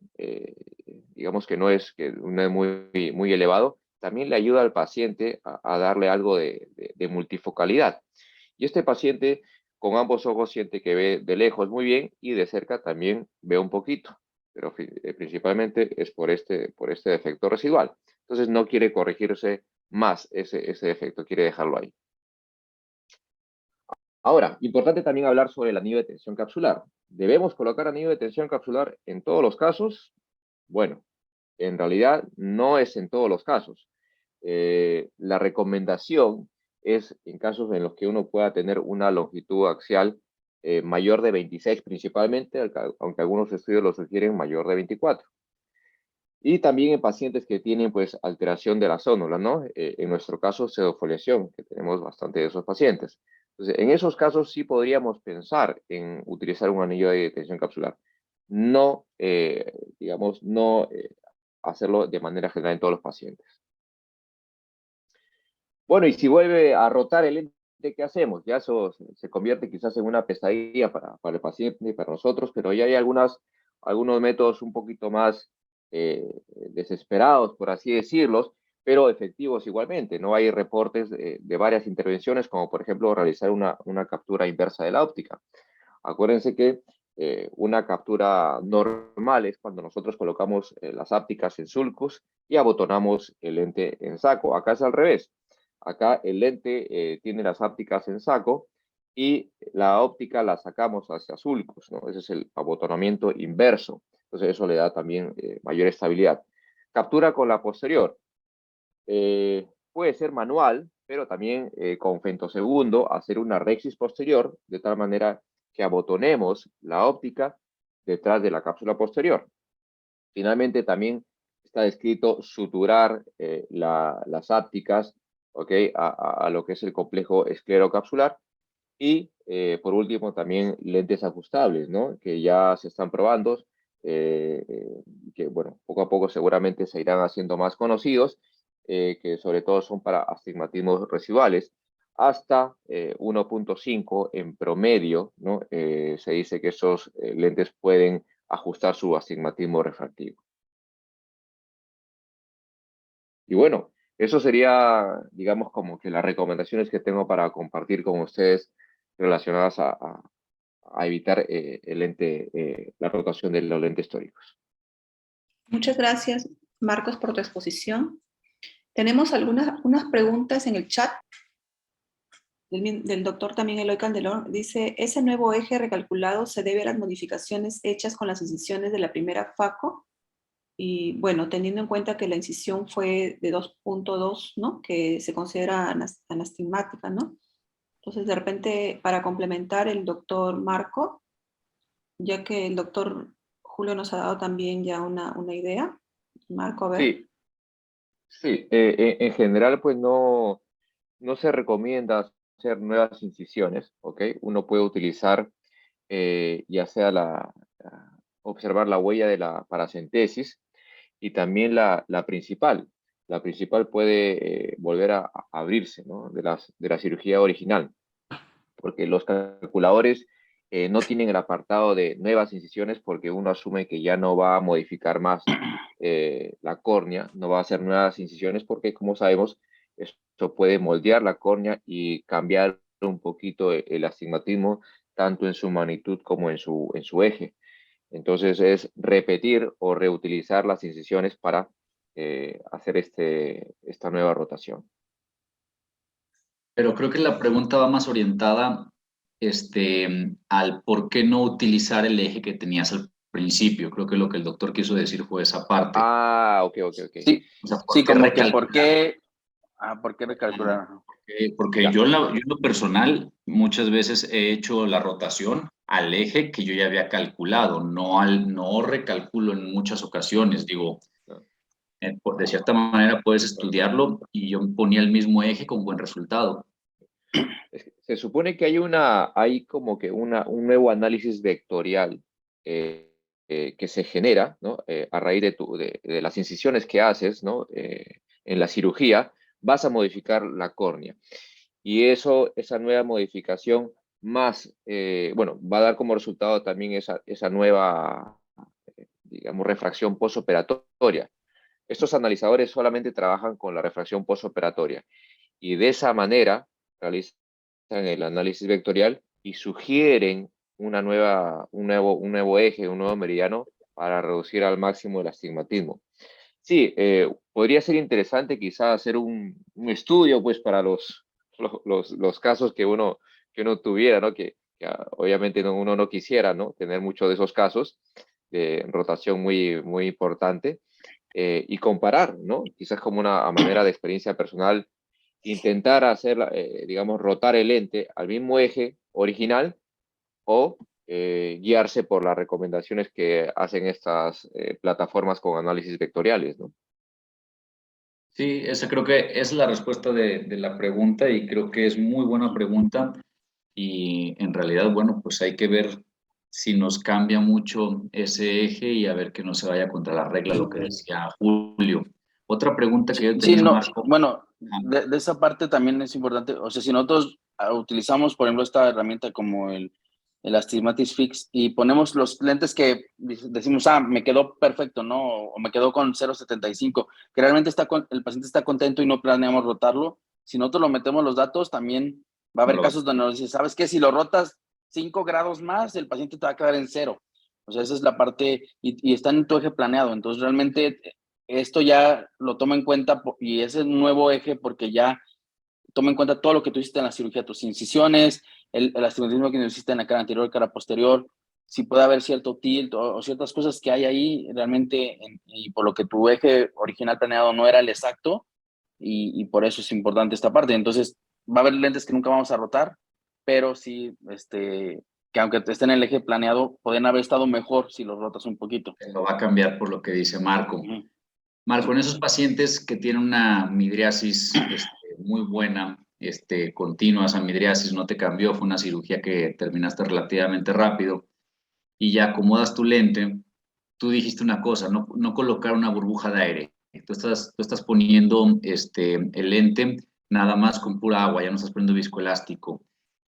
digamos que no es muy elevado, también le ayuda al paciente a darle algo de multifocalidad. Y este paciente con ambos ojos siente que ve de lejos muy bien y de cerca también ve un poquito, pero principalmente es por este defecto residual. Entonces no quiere corregirse más ese defecto, quiere dejarlo ahí. Ahora, importante también hablar sobre el anillo de tensión capsular. ¿Debemos colocar anillo de tensión capsular en todos los casos? Bueno, en realidad no es en todos los casos. La recomendación es en casos en los que uno pueda tener una longitud axial mayor de 26 principalmente, aunque algunos estudios lo sugieren mayor de 24. Y también en pacientes que tienen pues alteración de la zónula, ¿no? En nuestro caso, pseudofoliación, que tenemos bastante de esos pacientes. Entonces, en esos casos sí podríamos pensar en utilizar un anillo de tensión capsular. No, digamos, no hacerlo de manera general en todos los pacientes. Bueno, y si vuelve a rotar el lente, ¿qué hacemos? Ya eso se convierte quizás en una pesadilla para el paciente y para nosotros, pero ya hay algunos métodos un poquito más desesperados, por así decirlos, pero efectivos igualmente. No hay reportes de varias intervenciones, como por ejemplo realizar una captura inversa de la óptica. Acuérdense que una captura normal es cuando nosotros colocamos las ápticas en sulcus y abotonamos el lente en saco. Acá es al revés. Acá el lente tiene las ápticas en saco y la óptica la sacamos hacia sulcus, ¿no? Ese es el abotonamiento inverso. Entonces eso le da también mayor estabilidad. Captura con la posterior. Puede ser manual, pero también con femtosegundo hacer una rexis posterior, de tal manera que abotonemos la óptica detrás de la cápsula posterior. Finalmente también está descrito suturar las ápticas, ¿okay? a lo que es el complejo esclerocapsular. Y por último también lentes ajustables, ¿no? Que ya se están probando, que bueno, poco a poco seguramente se irán haciendo más conocidos, que sobre todo son para astigmatismos residuales. Hasta 1.5 en promedio, ¿no? Se dice que esos lentes pueden ajustar su astigmatismo refractivo. Y bueno, eso sería, digamos, como que las recomendaciones que tengo para compartir con ustedes relacionadas a evitar la rotación de los lentes tóricos. Muchas gracias, Marcos, por tu exposición. Tenemos unas preguntas en el chat del doctor también Eloy Calderón. Dice, ¿ese nuevo eje recalculado se debe a las modificaciones hechas con las incisiones de la primera FACO? Y bueno, teniendo en cuenta que la incisión fue de 2.2, ¿no? Que se considera anastigmática, ¿no? Entonces, de repente, para complementar el doctor Marco, ya que el doctor Julio nos ha dado también ya una idea. Marco, a ver. Sí, sí. En general, pues no se recomienda hacer nuevas incisiones, ¿ok? Uno puede utilizar ya sea observar la huella de la paracentesis y también la principal. La principal puede volver a abrirse, ¿no? De la cirugía original, porque los calculadores no tienen el apartado de nuevas incisiones porque uno asume que ya no va a modificar más la córnea, no va a hacer nuevas incisiones porque, como sabemos, esto puede moldear la córnea y cambiar un poquito el astigmatismo, tanto en su magnitud como en su eje. Entonces es repetir o reutilizar las incisiones para hacer esta nueva rotación. Pero creo que la pregunta va más orientada al por qué no utilizar el eje que tenías al principio. Creo que lo que el doctor quiso decir fue esa parte. Ah, ok, ok, ok. Sí, O sea, ¿por sí, qué como que recalcular? ¿por qué recalcular? Porque Ya. yo, yo en lo personal muchas veces he hecho la rotación al eje que yo ya había calculado, no recalculo en muchas ocasiones. Digo, de cierta manera puedes estudiarlo y yo ponía el mismo eje con buen resultado. Se supone que hay como que un nuevo análisis vectorial que se genera, ¿no? A raíz de las incisiones que haces, ¿no? En la cirugía, vas a modificar la córnea. Y esa nueva modificación bueno, va a dar como resultado también esa nueva, digamos, refracción postoperatoria. Estos analizadores solamente trabajan con la refracción postoperatoria y de esa manera realizan el análisis vectorial y sugieren un nuevo eje, un nuevo meridiano para reducir al máximo el astigmatismo. Sí, podría ser interesante quizá hacer un estudio pues para los casos que uno tuviera, ¿no? Obviamente uno no quisiera, ¿no? Tener muchos de esos casos de rotación muy importante y comparar, ¿no? Quizás como una manera de experiencia personal, intentar hacer, digamos, rotar el lente al mismo eje original o guiarse por las recomendaciones que hacen estas plataformas con análisis vectoriales, ¿no? Sí, esa creo que es la respuesta de la pregunta y creo que es muy buena pregunta y en realidad, bueno, pues hay que ver si nos cambia mucho ese eje y a ver que no se vaya contra la regla, lo que decía Julio. Otra pregunta que yo Sí, tenía, no, Marco. bueno, Ah, de esa parte también es importante, o sea, si nosotros utilizamos, por ejemplo, esta herramienta como el Astigmatis Fix y ponemos los lentes que decimos, me quedó perfecto, ¿no? O me quedó con 0.75, que realmente el paciente está contento y no planeamos rotarlo. Si nosotros lo metemos los datos, también va a no haber lo va a casos donde nos dice, ¿sabes qué? Si lo rotas 5 grados más, el paciente te va a quedar en 0. O sea, esa es la parte, y está en tu eje planeado. Entonces, realmente esto ya lo toma en cuenta y ese es un nuevo eje porque ya toma en cuenta todo lo que tú hiciste en la cirugía, tus incisiones, el astigmatismo que hiciste en la cara anterior, cara posterior, si puede haber cierto tilt o ciertas cosas que hay ahí realmente y por lo que tu eje original planeado no era el exacto y por eso es importante esta parte. Entonces va a haber lentes que nunca vamos a rotar, pero sí, que aunque estén en el eje planeado, pueden haber estado mejor si los rotas un poquito. Lo va a cambiar por lo que dice Marco. Ujú. Marco, en esos pacientes que tienen una midriasis muy buena, continua, esa midriasis no te cambió, fue una cirugía que terminaste relativamente rápido y ya acomodas tu lente, tú dijiste una cosa, no colocar una burbuja de aire. Tú estás poniendo el lente nada más con pura agua, ya no estás poniendo viscoelástico.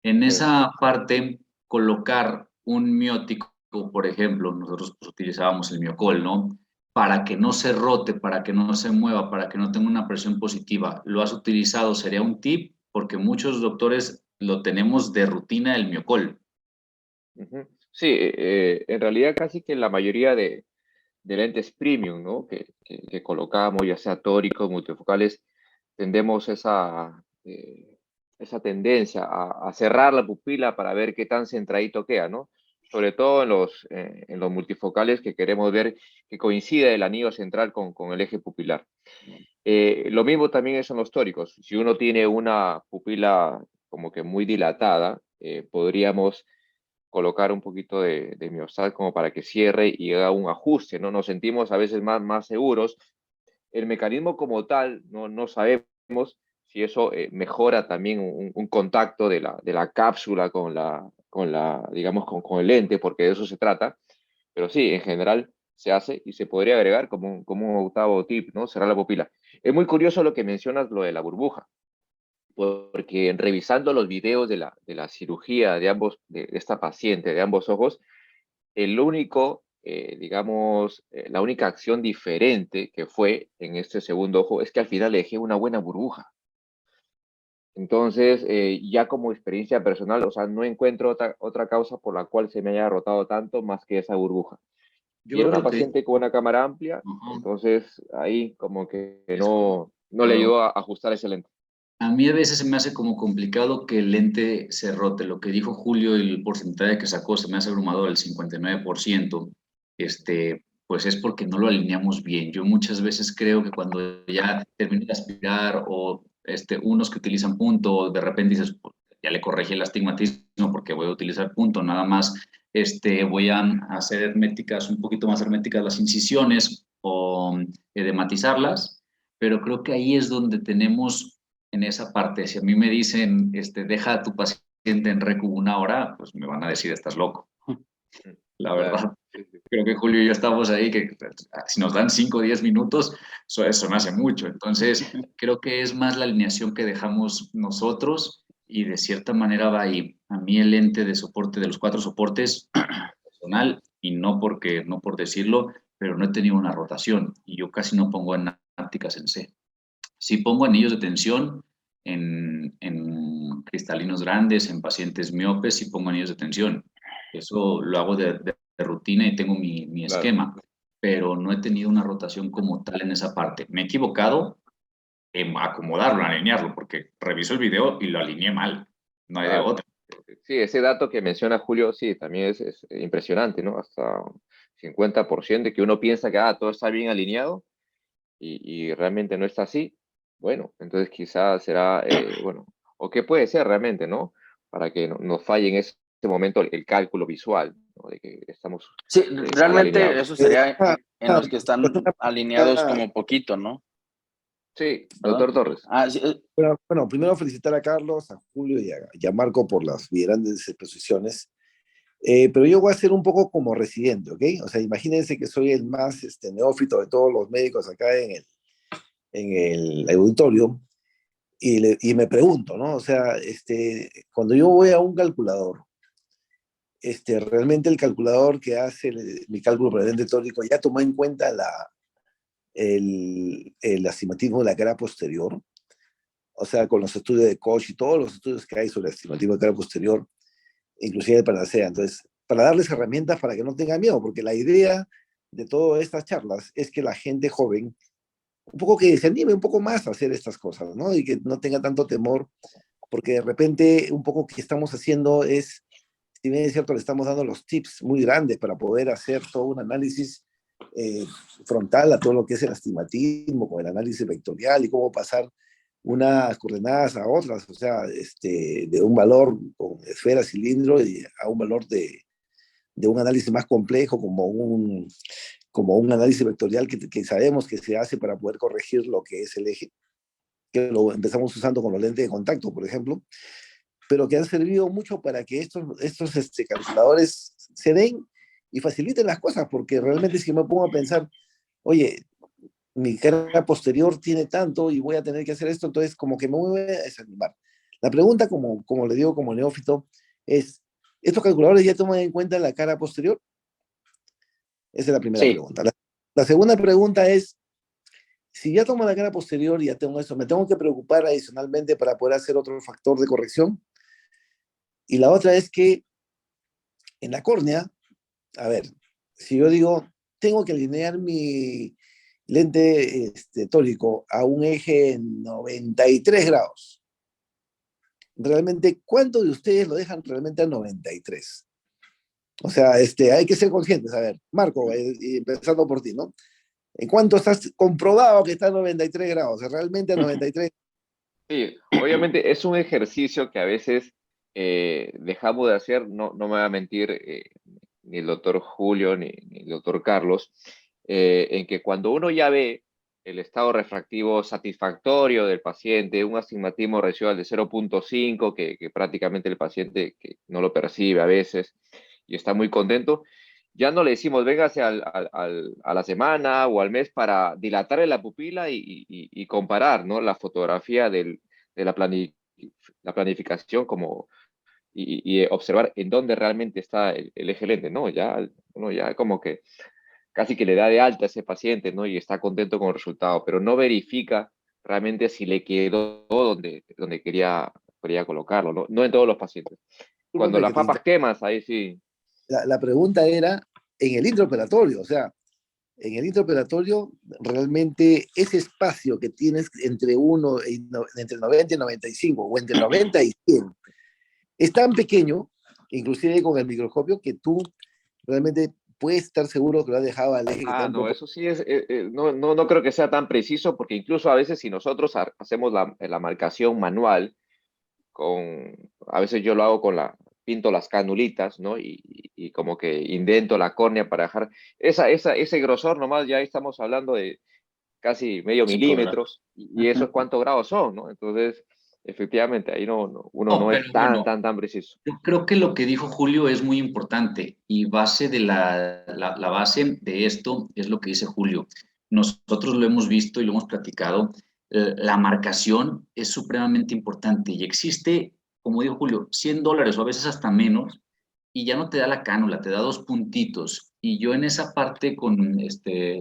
En Sí. esa parte, colocar un miótico, por ejemplo, nosotros pues, utilizábamos el miocol, ¿no? Para que no se rote, para que no se mueva, para que no tenga una presión positiva. ¿Lo has utilizado? Sería un tip, porque muchos doctores lo tenemos de rutina el miocol. Ujú. Sí, en realidad casi que la mayoría de lentes premium, ¿no? Que colocamos, ya sea tóricos, multifocales, tendemos esa tendencia a cerrar la pupila para ver qué tan centradito queda, ¿no? Sobre todo en los multifocales que queremos ver que coincida el anillo central con el eje pupilar. Lo mismo también es en los tóricos. Si uno tiene una pupila como que muy dilatada, podríamos colocar un poquito de miostat como para que cierre y haga un ajuste, ¿no? Nos sentimos a veces más seguros. El mecanismo como tal, no sabemos si eso mejora también un contacto de la cápsula con digamos, con el lente, porque de eso se trata. Pero sí, en general, se hace y se podría agregar como un octavo tip, ¿no? Cerrar la pupila. Es muy curioso lo que mencionas, lo de la burbuja, porque revisando los videos de la cirugía de esta paciente, de ambos ojos, el único, la única acción diferente que fue en este segundo ojo es que al final le dejé una buena burbuja. Entonces, ya como experiencia personal, o sea, no encuentro otra causa por la cual se me haya rotado tanto más que esa burbuja. Yo Y era lo una roté. paciente con una cámara amplia, Ajá. entonces ahí como que Es no le complicado. ayudó a ajustar ese lente. A mí a veces se me hace como complicado que el lente se rote. Lo que dijo Julio, el porcentaje que sacó se me hace abrumador, el 59%. Pues es porque no lo alineamos bien. Yo muchas veces creo que cuando ya terminé de aspirar o unos que utilizan punto, de repente dices, "Pues, ya le corregí el astigmatismo porque voy a utilizar punto, nada más voy a hacer herméticas, un poquito más herméticas las incisiones o edematizarlas, pero creo que ahí es donde tenemos en esa parte. Si a mí me dicen, deja a tu paciente en recu 1 hora, pues me van a decir, estás loco. La Claro. verdad, creo que Julio y yo estamos ahí, que si nos dan 5 o 10 minutos, eso me hace mucho. Entonces, creo que es más la alineación que dejamos nosotros y de cierta manera va ahí. A mí el lente de soporte de los 4 soportes, personal, y no por decirlo, pero no he tenido una rotación y yo casi no pongo anápticas en C. Sí pongo anillos de tensión en cristalinos grandes, en pacientes miopes, sí pongo anillos de tensión. Eso lo hago de rutina y tengo mi Claro. esquema, pero no he tenido una rotación como tal en esa parte. Me he equivocado en acomodarlo, en alinearlo, porque reviso el video y lo alineé mal. No hay de Claro. otra. Sí, ese dato que menciona Julio, sí, también es impresionante, ¿no? Hasta 50% de que uno piensa que todo está bien alineado y realmente no está así. Bueno, entonces quizás será, bueno, o qué puede ser realmente, ¿no? Para que no falle en ese momento el cálculo visual, ¿no? De que estamos Sí, mal realmente alineados. eso sería en los que Pues están una alineados pregunta, como poquito, ¿no? Sí, ¿Perdón? doctor Torres. Sí, bueno, primero felicitar a Carlos, a Julio y a Marco por las grandes exposiciones. Pero yo voy a ser un poco como residente, ¿ok? O sea, imagínense que soy el más neófito de todos los médicos acá en el auditorio y me pregunto, ¿no? O sea, cuando yo voy a un calculador, realmente el calculador que hace mi cálculo por el lente tórico ya tomó en cuenta el astigmatismo de la cara posterior, o sea, con los estudios de Koch y todos los estudios que hay sobre el astigmatismo de cara posterior, inclusive para la CEA. Entonces, para darles herramientas para que no tengan miedo, porque la idea de todas estas charlas es que la gente joven, un poco que se anime un poco más a hacer estas cosas, ¿no? Y que no tenga tanto temor, porque de repente un poco que estamos haciendo es, si bien es cierto, le estamos dando los tips muy grandes para poder hacer todo un análisis frontal a todo lo que es el astigmatismo, con el análisis vectorial y cómo pasar unas coordenadas a otras, o sea, de un valor con esfera, cilindro, y a un valor de un análisis más complejo como un análisis vectorial que sabemos que se hace para poder corregir lo que es el eje, que lo empezamos usando con los lentes de contacto, por ejemplo, pero que han servido mucho para que estos calculadores se den y faciliten las cosas, porque realmente si me pongo a pensar, oye, mi cara posterior tiene tanto y voy a tener que hacer esto, entonces como que me voy a desanimar. La pregunta, como le digo como neófito, es, ¿estos calculadores ya toman en cuenta la cara posterior? Esa es la primera sí. pregunta. La segunda pregunta es, si ya tomo la cara posterior y ya tengo eso, ¿me tengo que preocupar adicionalmente para poder hacer otro factor de corrección? Y la otra es que en la córnea, a ver, si yo digo, tengo que alinear mi lente tórico a un eje 93 grados, realmente, ¿cuántos de ustedes lo dejan realmente a 93? O sea, hay que ser conscientes. A ver, Marco, y empezando por ti, ¿no? ¿En cuánto estás comprobado que está a 93 grados? ¿Realmente a 93? Sí, obviamente es un ejercicio que a veces dejamos de hacer, no me va a mentir ni el doctor Julio ni el doctor Carlos, en que cuando uno ya ve el estado refractivo satisfactorio del paciente, un astigmatismo residual de 0.5, que prácticamente el paciente que no lo percibe a veces y está muy contento, ya no le decimos véngase a la semana o al mes para dilatarle la pupila y comparar, ¿no? La fotografía de la planificación como, y observar en dónde realmente está el eje lente, ¿no? Ya como que casi que le da de alta a ese paciente, ¿no? Y está contento con el resultado, pero no verifica realmente si le quedó donde quería colocarlo, ¿no? No en todos los pacientes. Cuando Disculpe las que te papas quemas, ahí sí. la pregunta era en el intraoperatorio, o sea, en el intraoperatorio realmente ese espacio que tienes entre entre 90 y 95 o entre 90 y 100 es tan pequeño, inclusive con el microscopio, que tú realmente puedes estar seguro que lo has dejado al eje que está Ah, un no, poco. eso sí no creo que sea tan preciso, porque incluso a veces si nosotros hacemos la marcación manual, a veces yo lo hago pinto las canulitas, ¿no? Y como que indento la córnea para dejar ese grosor nomás, ya estamos hablando de casi medio 5 milímetro, grados. y eso es cuántos grados son, ¿no? Entonces, efectivamente, ahí uno No, no pero es bueno, tan preciso. yo creo que lo que dijo Julio es muy importante y base de la base de esto es lo que dice Julio. Nosotros lo hemos visto y lo hemos platicado. La marcación es supremamente importante y existe, como dijo Julio, $100 o a veces hasta menos y ya no te da la cánula, te da dos puntitos. Y yo en esa parte,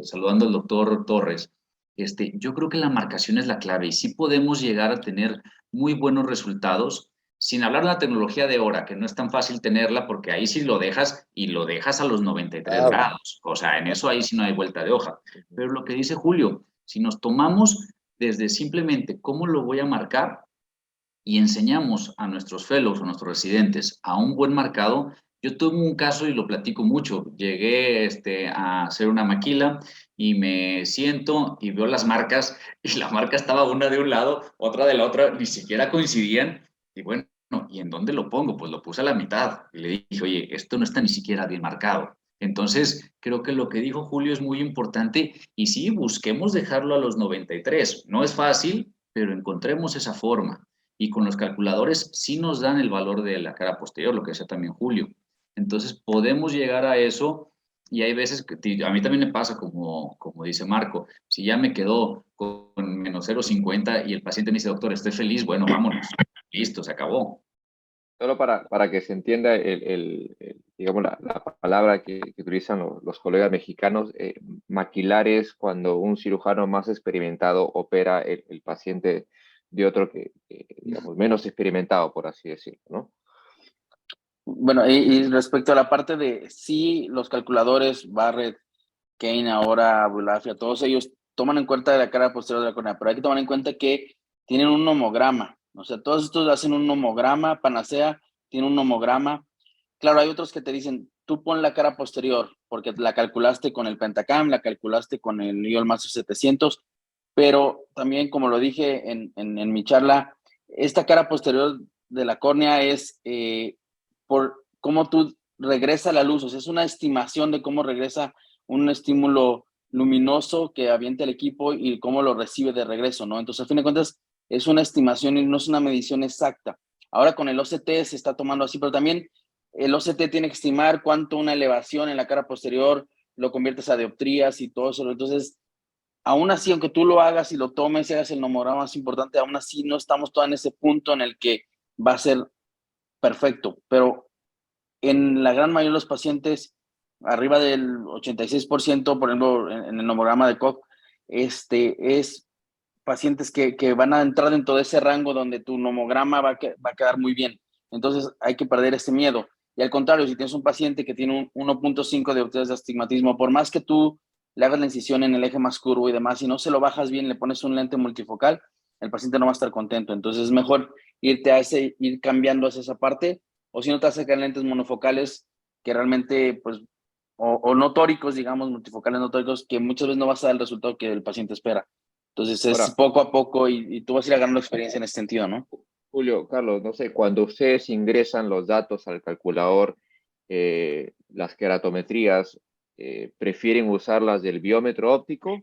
saludando al doctor Torres, yo creo que la marcación es la clave y sí podemos llegar a tener muy buenos resultados, sin hablar de la tecnología de ahora, que no es tan fácil tenerla porque ahí sí lo dejas y lo dejas a los 93 Claro. grados. O sea, en eso ahí sí no hay vuelta de hoja. Pero lo que dice Julio, si nos tomamos desde simplemente cómo lo voy a marcar y enseñamos a nuestros fellows, a nuestros residentes, a un buen marcado. Yo tuve un caso y lo platico mucho. Llegué a hacer una maquila y me siento y veo las marcas y la marca estaba una de un lado, otra de la otra, ni siquiera coincidían. Y bueno, ¿y en dónde lo pongo? Pues lo puse a la mitad y le dije, oye, esto no está ni siquiera bien marcado. Entonces, creo que lo que dijo Julio es muy importante y sí, busquemos dejarlo a los 93. No es fácil, pero encontremos esa forma y con los calculadores sí nos dan el valor de la cara posterior, lo que decía también Julio. Entonces podemos llegar a eso y hay veces que a mí también me pasa, como dice Marco, si ya me quedó con menos 0,50 y el paciente me dice, doctor, estoy feliz, bueno, vámonos, listo, se acabó. Solo para que se entienda digamos, la palabra que utilizan los colegas mexicanos, maquilar es cuando un cirujano más experimentado opera el paciente de otro digamos, menos experimentado, por así decirlo, ¿no? Bueno, y respecto a la parte de sí, los calculadores, Barrett, Kane, ahora Abulafia, todos ellos toman en cuenta la cara posterior de la córnea, pero hay que tomar en cuenta que tienen un nomograma. O sea, todos estos hacen un nomograma, Panacea tiene un nomograma. Claro, hay otros que te dicen, tú pon la cara posterior, porque la calculaste con el Pentacam, la calculaste con el IOL Master 700, pero también, como lo dije en mi charla, esta cara posterior de la córnea es por cómo tú regresa la luz, o sea, es una estimación de cómo regresa un estímulo luminoso que avienta el equipo y cómo lo recibe de regreso, ¿no? Entonces, a fin de cuentas, es una estimación y no es una medición exacta. Ahora con el OCT se está tomando así, pero también el OCT tiene que estimar cuánto una elevación en la cara posterior lo conviertes a dioptrías y todo eso. Entonces, aún así, aunque tú lo hagas y lo tomes y hagas el nomograma más importante, aún así no estamos todavía en ese punto en el que va a ser perfecto. Pero en la gran mayoría de los pacientes, arriba del 86%, por ejemplo, en el nomograma de Koch, es pacientes que van a entrar dentro de ese rango donde tu nomograma va a quedar muy bien. Entonces hay que perder ese miedo. Y al contrario, si tienes un paciente que tiene un 1.5 de dioptrías de astigmatismo, por más que tú le hagas la incisión en el eje más curvo y demás, si no se lo bajas bien, le pones un lente multifocal, el paciente no va a estar contento. Entonces es mejor ir cambiando hacia esa parte, o si no te acercan lentes monofocales que realmente, pues, o no tóricos, digamos, multifocales no tóricos, que muchas veces no vas a dar el resultado que el paciente espera. Entonces es Ahora, poco a poco y tú vas a ir ganando experiencia en ese sentido, ¿no? Julio, Carlos, no sé, cuando ustedes ingresan los datos al calculador, las queratometrías, ¿prefieren usar las del biómetro óptico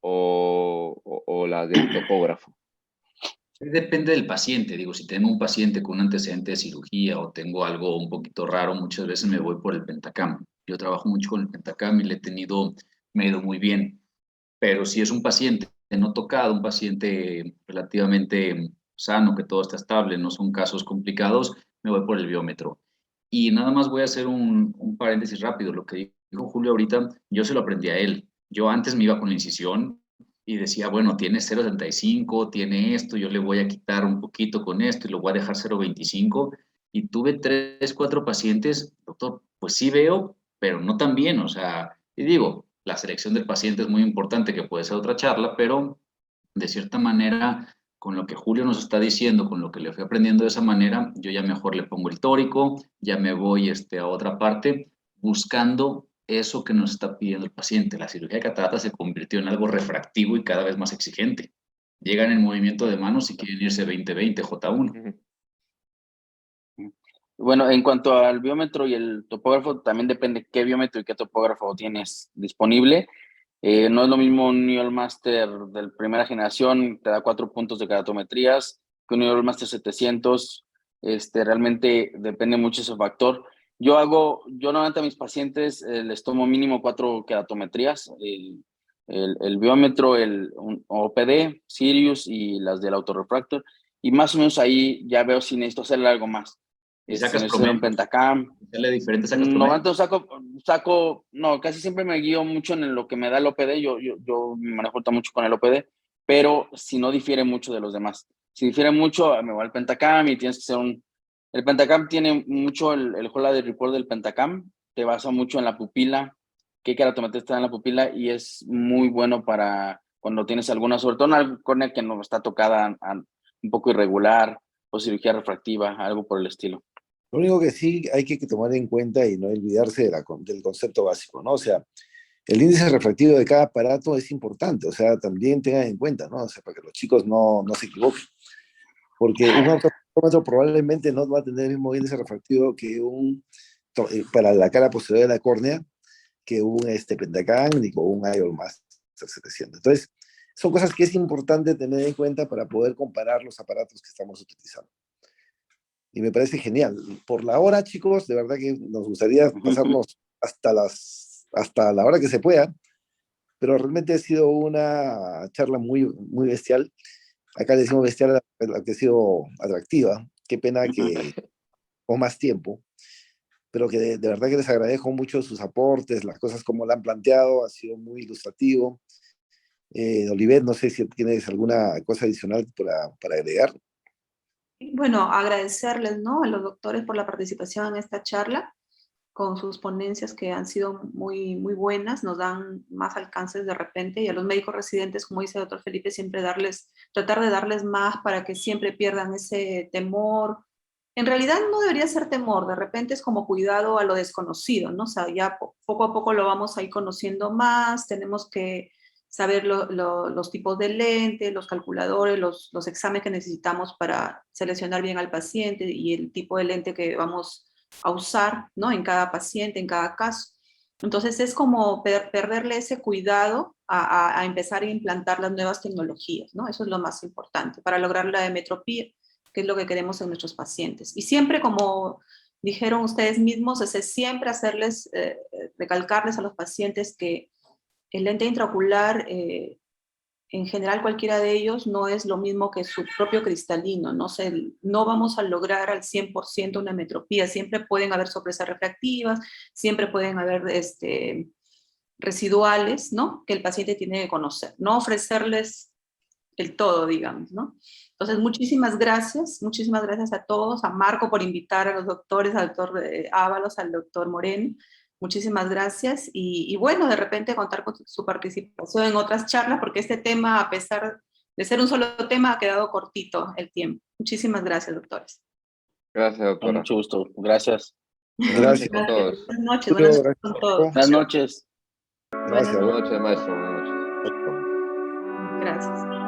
o las del topógrafo? Depende del paciente, digo, si tengo un paciente con un antecedente de cirugía o tengo algo un poquito raro, muchas veces me voy por el Pentacam. Yo trabajo mucho con el Pentacam y me ha ido muy bien. Pero si es un paciente no tocado, un paciente relativamente sano, que todo está estable, no son casos complicados, me voy por el biómetro. Y nada más voy a hacer un paréntesis rápido. Lo que dijo Julio ahorita, yo se lo aprendí a él. Yo antes me iba con la incisión y decía, bueno, tiene 0,75, tiene esto, yo le voy a quitar un poquito con esto y lo voy a dejar 0,25. Y tuve 3, 4 pacientes, doctor, pues sí veo, pero no tan bien. O sea, y digo, la selección del paciente es muy importante, que puede ser otra charla, pero de cierta manera, con lo que Julio nos está diciendo, con lo que le fui aprendiendo de esa manera, yo ya mejor le pongo el tórico, ya me voy a otra parte, buscando eso que nos está pidiendo el paciente. La cirugía de catarata se convirtió en algo refractivo y cada vez más exigente. Llegan en movimiento de manos y quieren irse 20-20 J1. Bueno, en cuanto al biómetro y el topógrafo, también depende qué biómetro y qué topógrafo tienes disponible. No es lo mismo un Neural Master de primera generación, te da 4 puntos de keratometrías, que un Neural Master 700. Realmente depende mucho ese factor. Yo normalmente a mis pacientes les tomo mínimo 4 keratometrías, el biómetro, el OPD, Sirius y las del autorefractor, y más o menos ahí ya veo si necesito hacerle algo más. Y Si sacas necesito hacer un promedio. pentacam. Sale diferente, sacas promedio. Normalmente no, casi siempre me guío mucho en lo que me da el OPD, yo me manejo ahorita mucho con el OPD, pero si no difiere mucho de los demás. Si difiere mucho, me va al Pentacam y tienes que hacer el Pentacam tiene mucho el Holoday Report del Pentacam, te basa mucho en la pupila, qué keratometría está en la pupila, y es muy bueno para cuando tienes alguna, sobre todo una córnea que no está tocada, un poco irregular, o cirugía refractiva, algo por el estilo. Lo único que sí hay que tomar en cuenta y no olvidarse del concepto básico, ¿no? O sea, el índice refractivo de cada aparato es importante, o sea, también tengan en cuenta, ¿no? O sea, para que los chicos no se equivoquen. Porque un ortoptómetro probablemente no va a tener el mismo índice refractivo que para la cara posterior de la córnea, que un Pentacam ni con un IOL Master 700. Entonces, son cosas que es importante tener en cuenta para poder comparar los aparatos que estamos utilizando. Y me parece genial. Por la hora, chicos, de verdad que nos gustaría pasarnos hasta la hora que se pueda, pero realmente ha sido una charla muy, muy bestial. Acá le decimos bestial a la que ha sido atractiva. Qué pena que con más tiempo, pero que de verdad que les agradezco mucho sus aportes, las cosas como la han planteado, ha sido muy ilustrativo. Olivet, no sé si tienes alguna cosa adicional para agregar. Bueno, agradecerles, ¿no?, a los doctores por la participación en esta charla, con sus ponencias que han sido muy, muy buenas, nos dan más alcances de repente, y a los médicos residentes, como dice el doctor Felipe, siempre tratar de darles más para que siempre pierdan ese temor. En realidad no debería ser temor, de repente es como cuidado a lo desconocido, ¿no? O sea, ya poco a poco lo vamos a ir conociendo más, tenemos que saber los tipos de lentes, los calculadores, los exámenes que necesitamos para seleccionar bien al paciente y el tipo de lente que vamos a usar, ¿no?, en cada paciente, en cada caso. Entonces es como perderle ese cuidado a empezar a implantar las nuevas tecnologías, ¿no? Eso es lo más importante para lograr la emetropía, que es lo que queremos en nuestros pacientes. Y siempre, como dijeron ustedes mismos, es siempre hacerles, recalcarles a los pacientes que el lente intraocular, en general cualquiera de ellos, no es lo mismo que su propio cristalino, no vamos a lograr al 100% una metropía, siempre pueden haber sorpresas refractivas, siempre pueden haber residuales, ¿no?, que el paciente tiene que conocer, no ofrecerles el todo, digamos, ¿no? Entonces, muchísimas gracias a todos, a Marco por invitar a los doctores, al doctor Ábalos, al doctor Moreno. Muchísimas gracias y bueno, de repente contar con su participación en otras charlas, porque este tema, a pesar de ser un solo tema, ha quedado cortito el tiempo. Muchísimas gracias, doctores. Gracias, doctora. Con mucho gusto. Gracias. Gracias a todos. Buenas noches, buenas noches con todos. Buenas noches. Gracias. Buenas noches, maestro. Buenas noches. Gracias.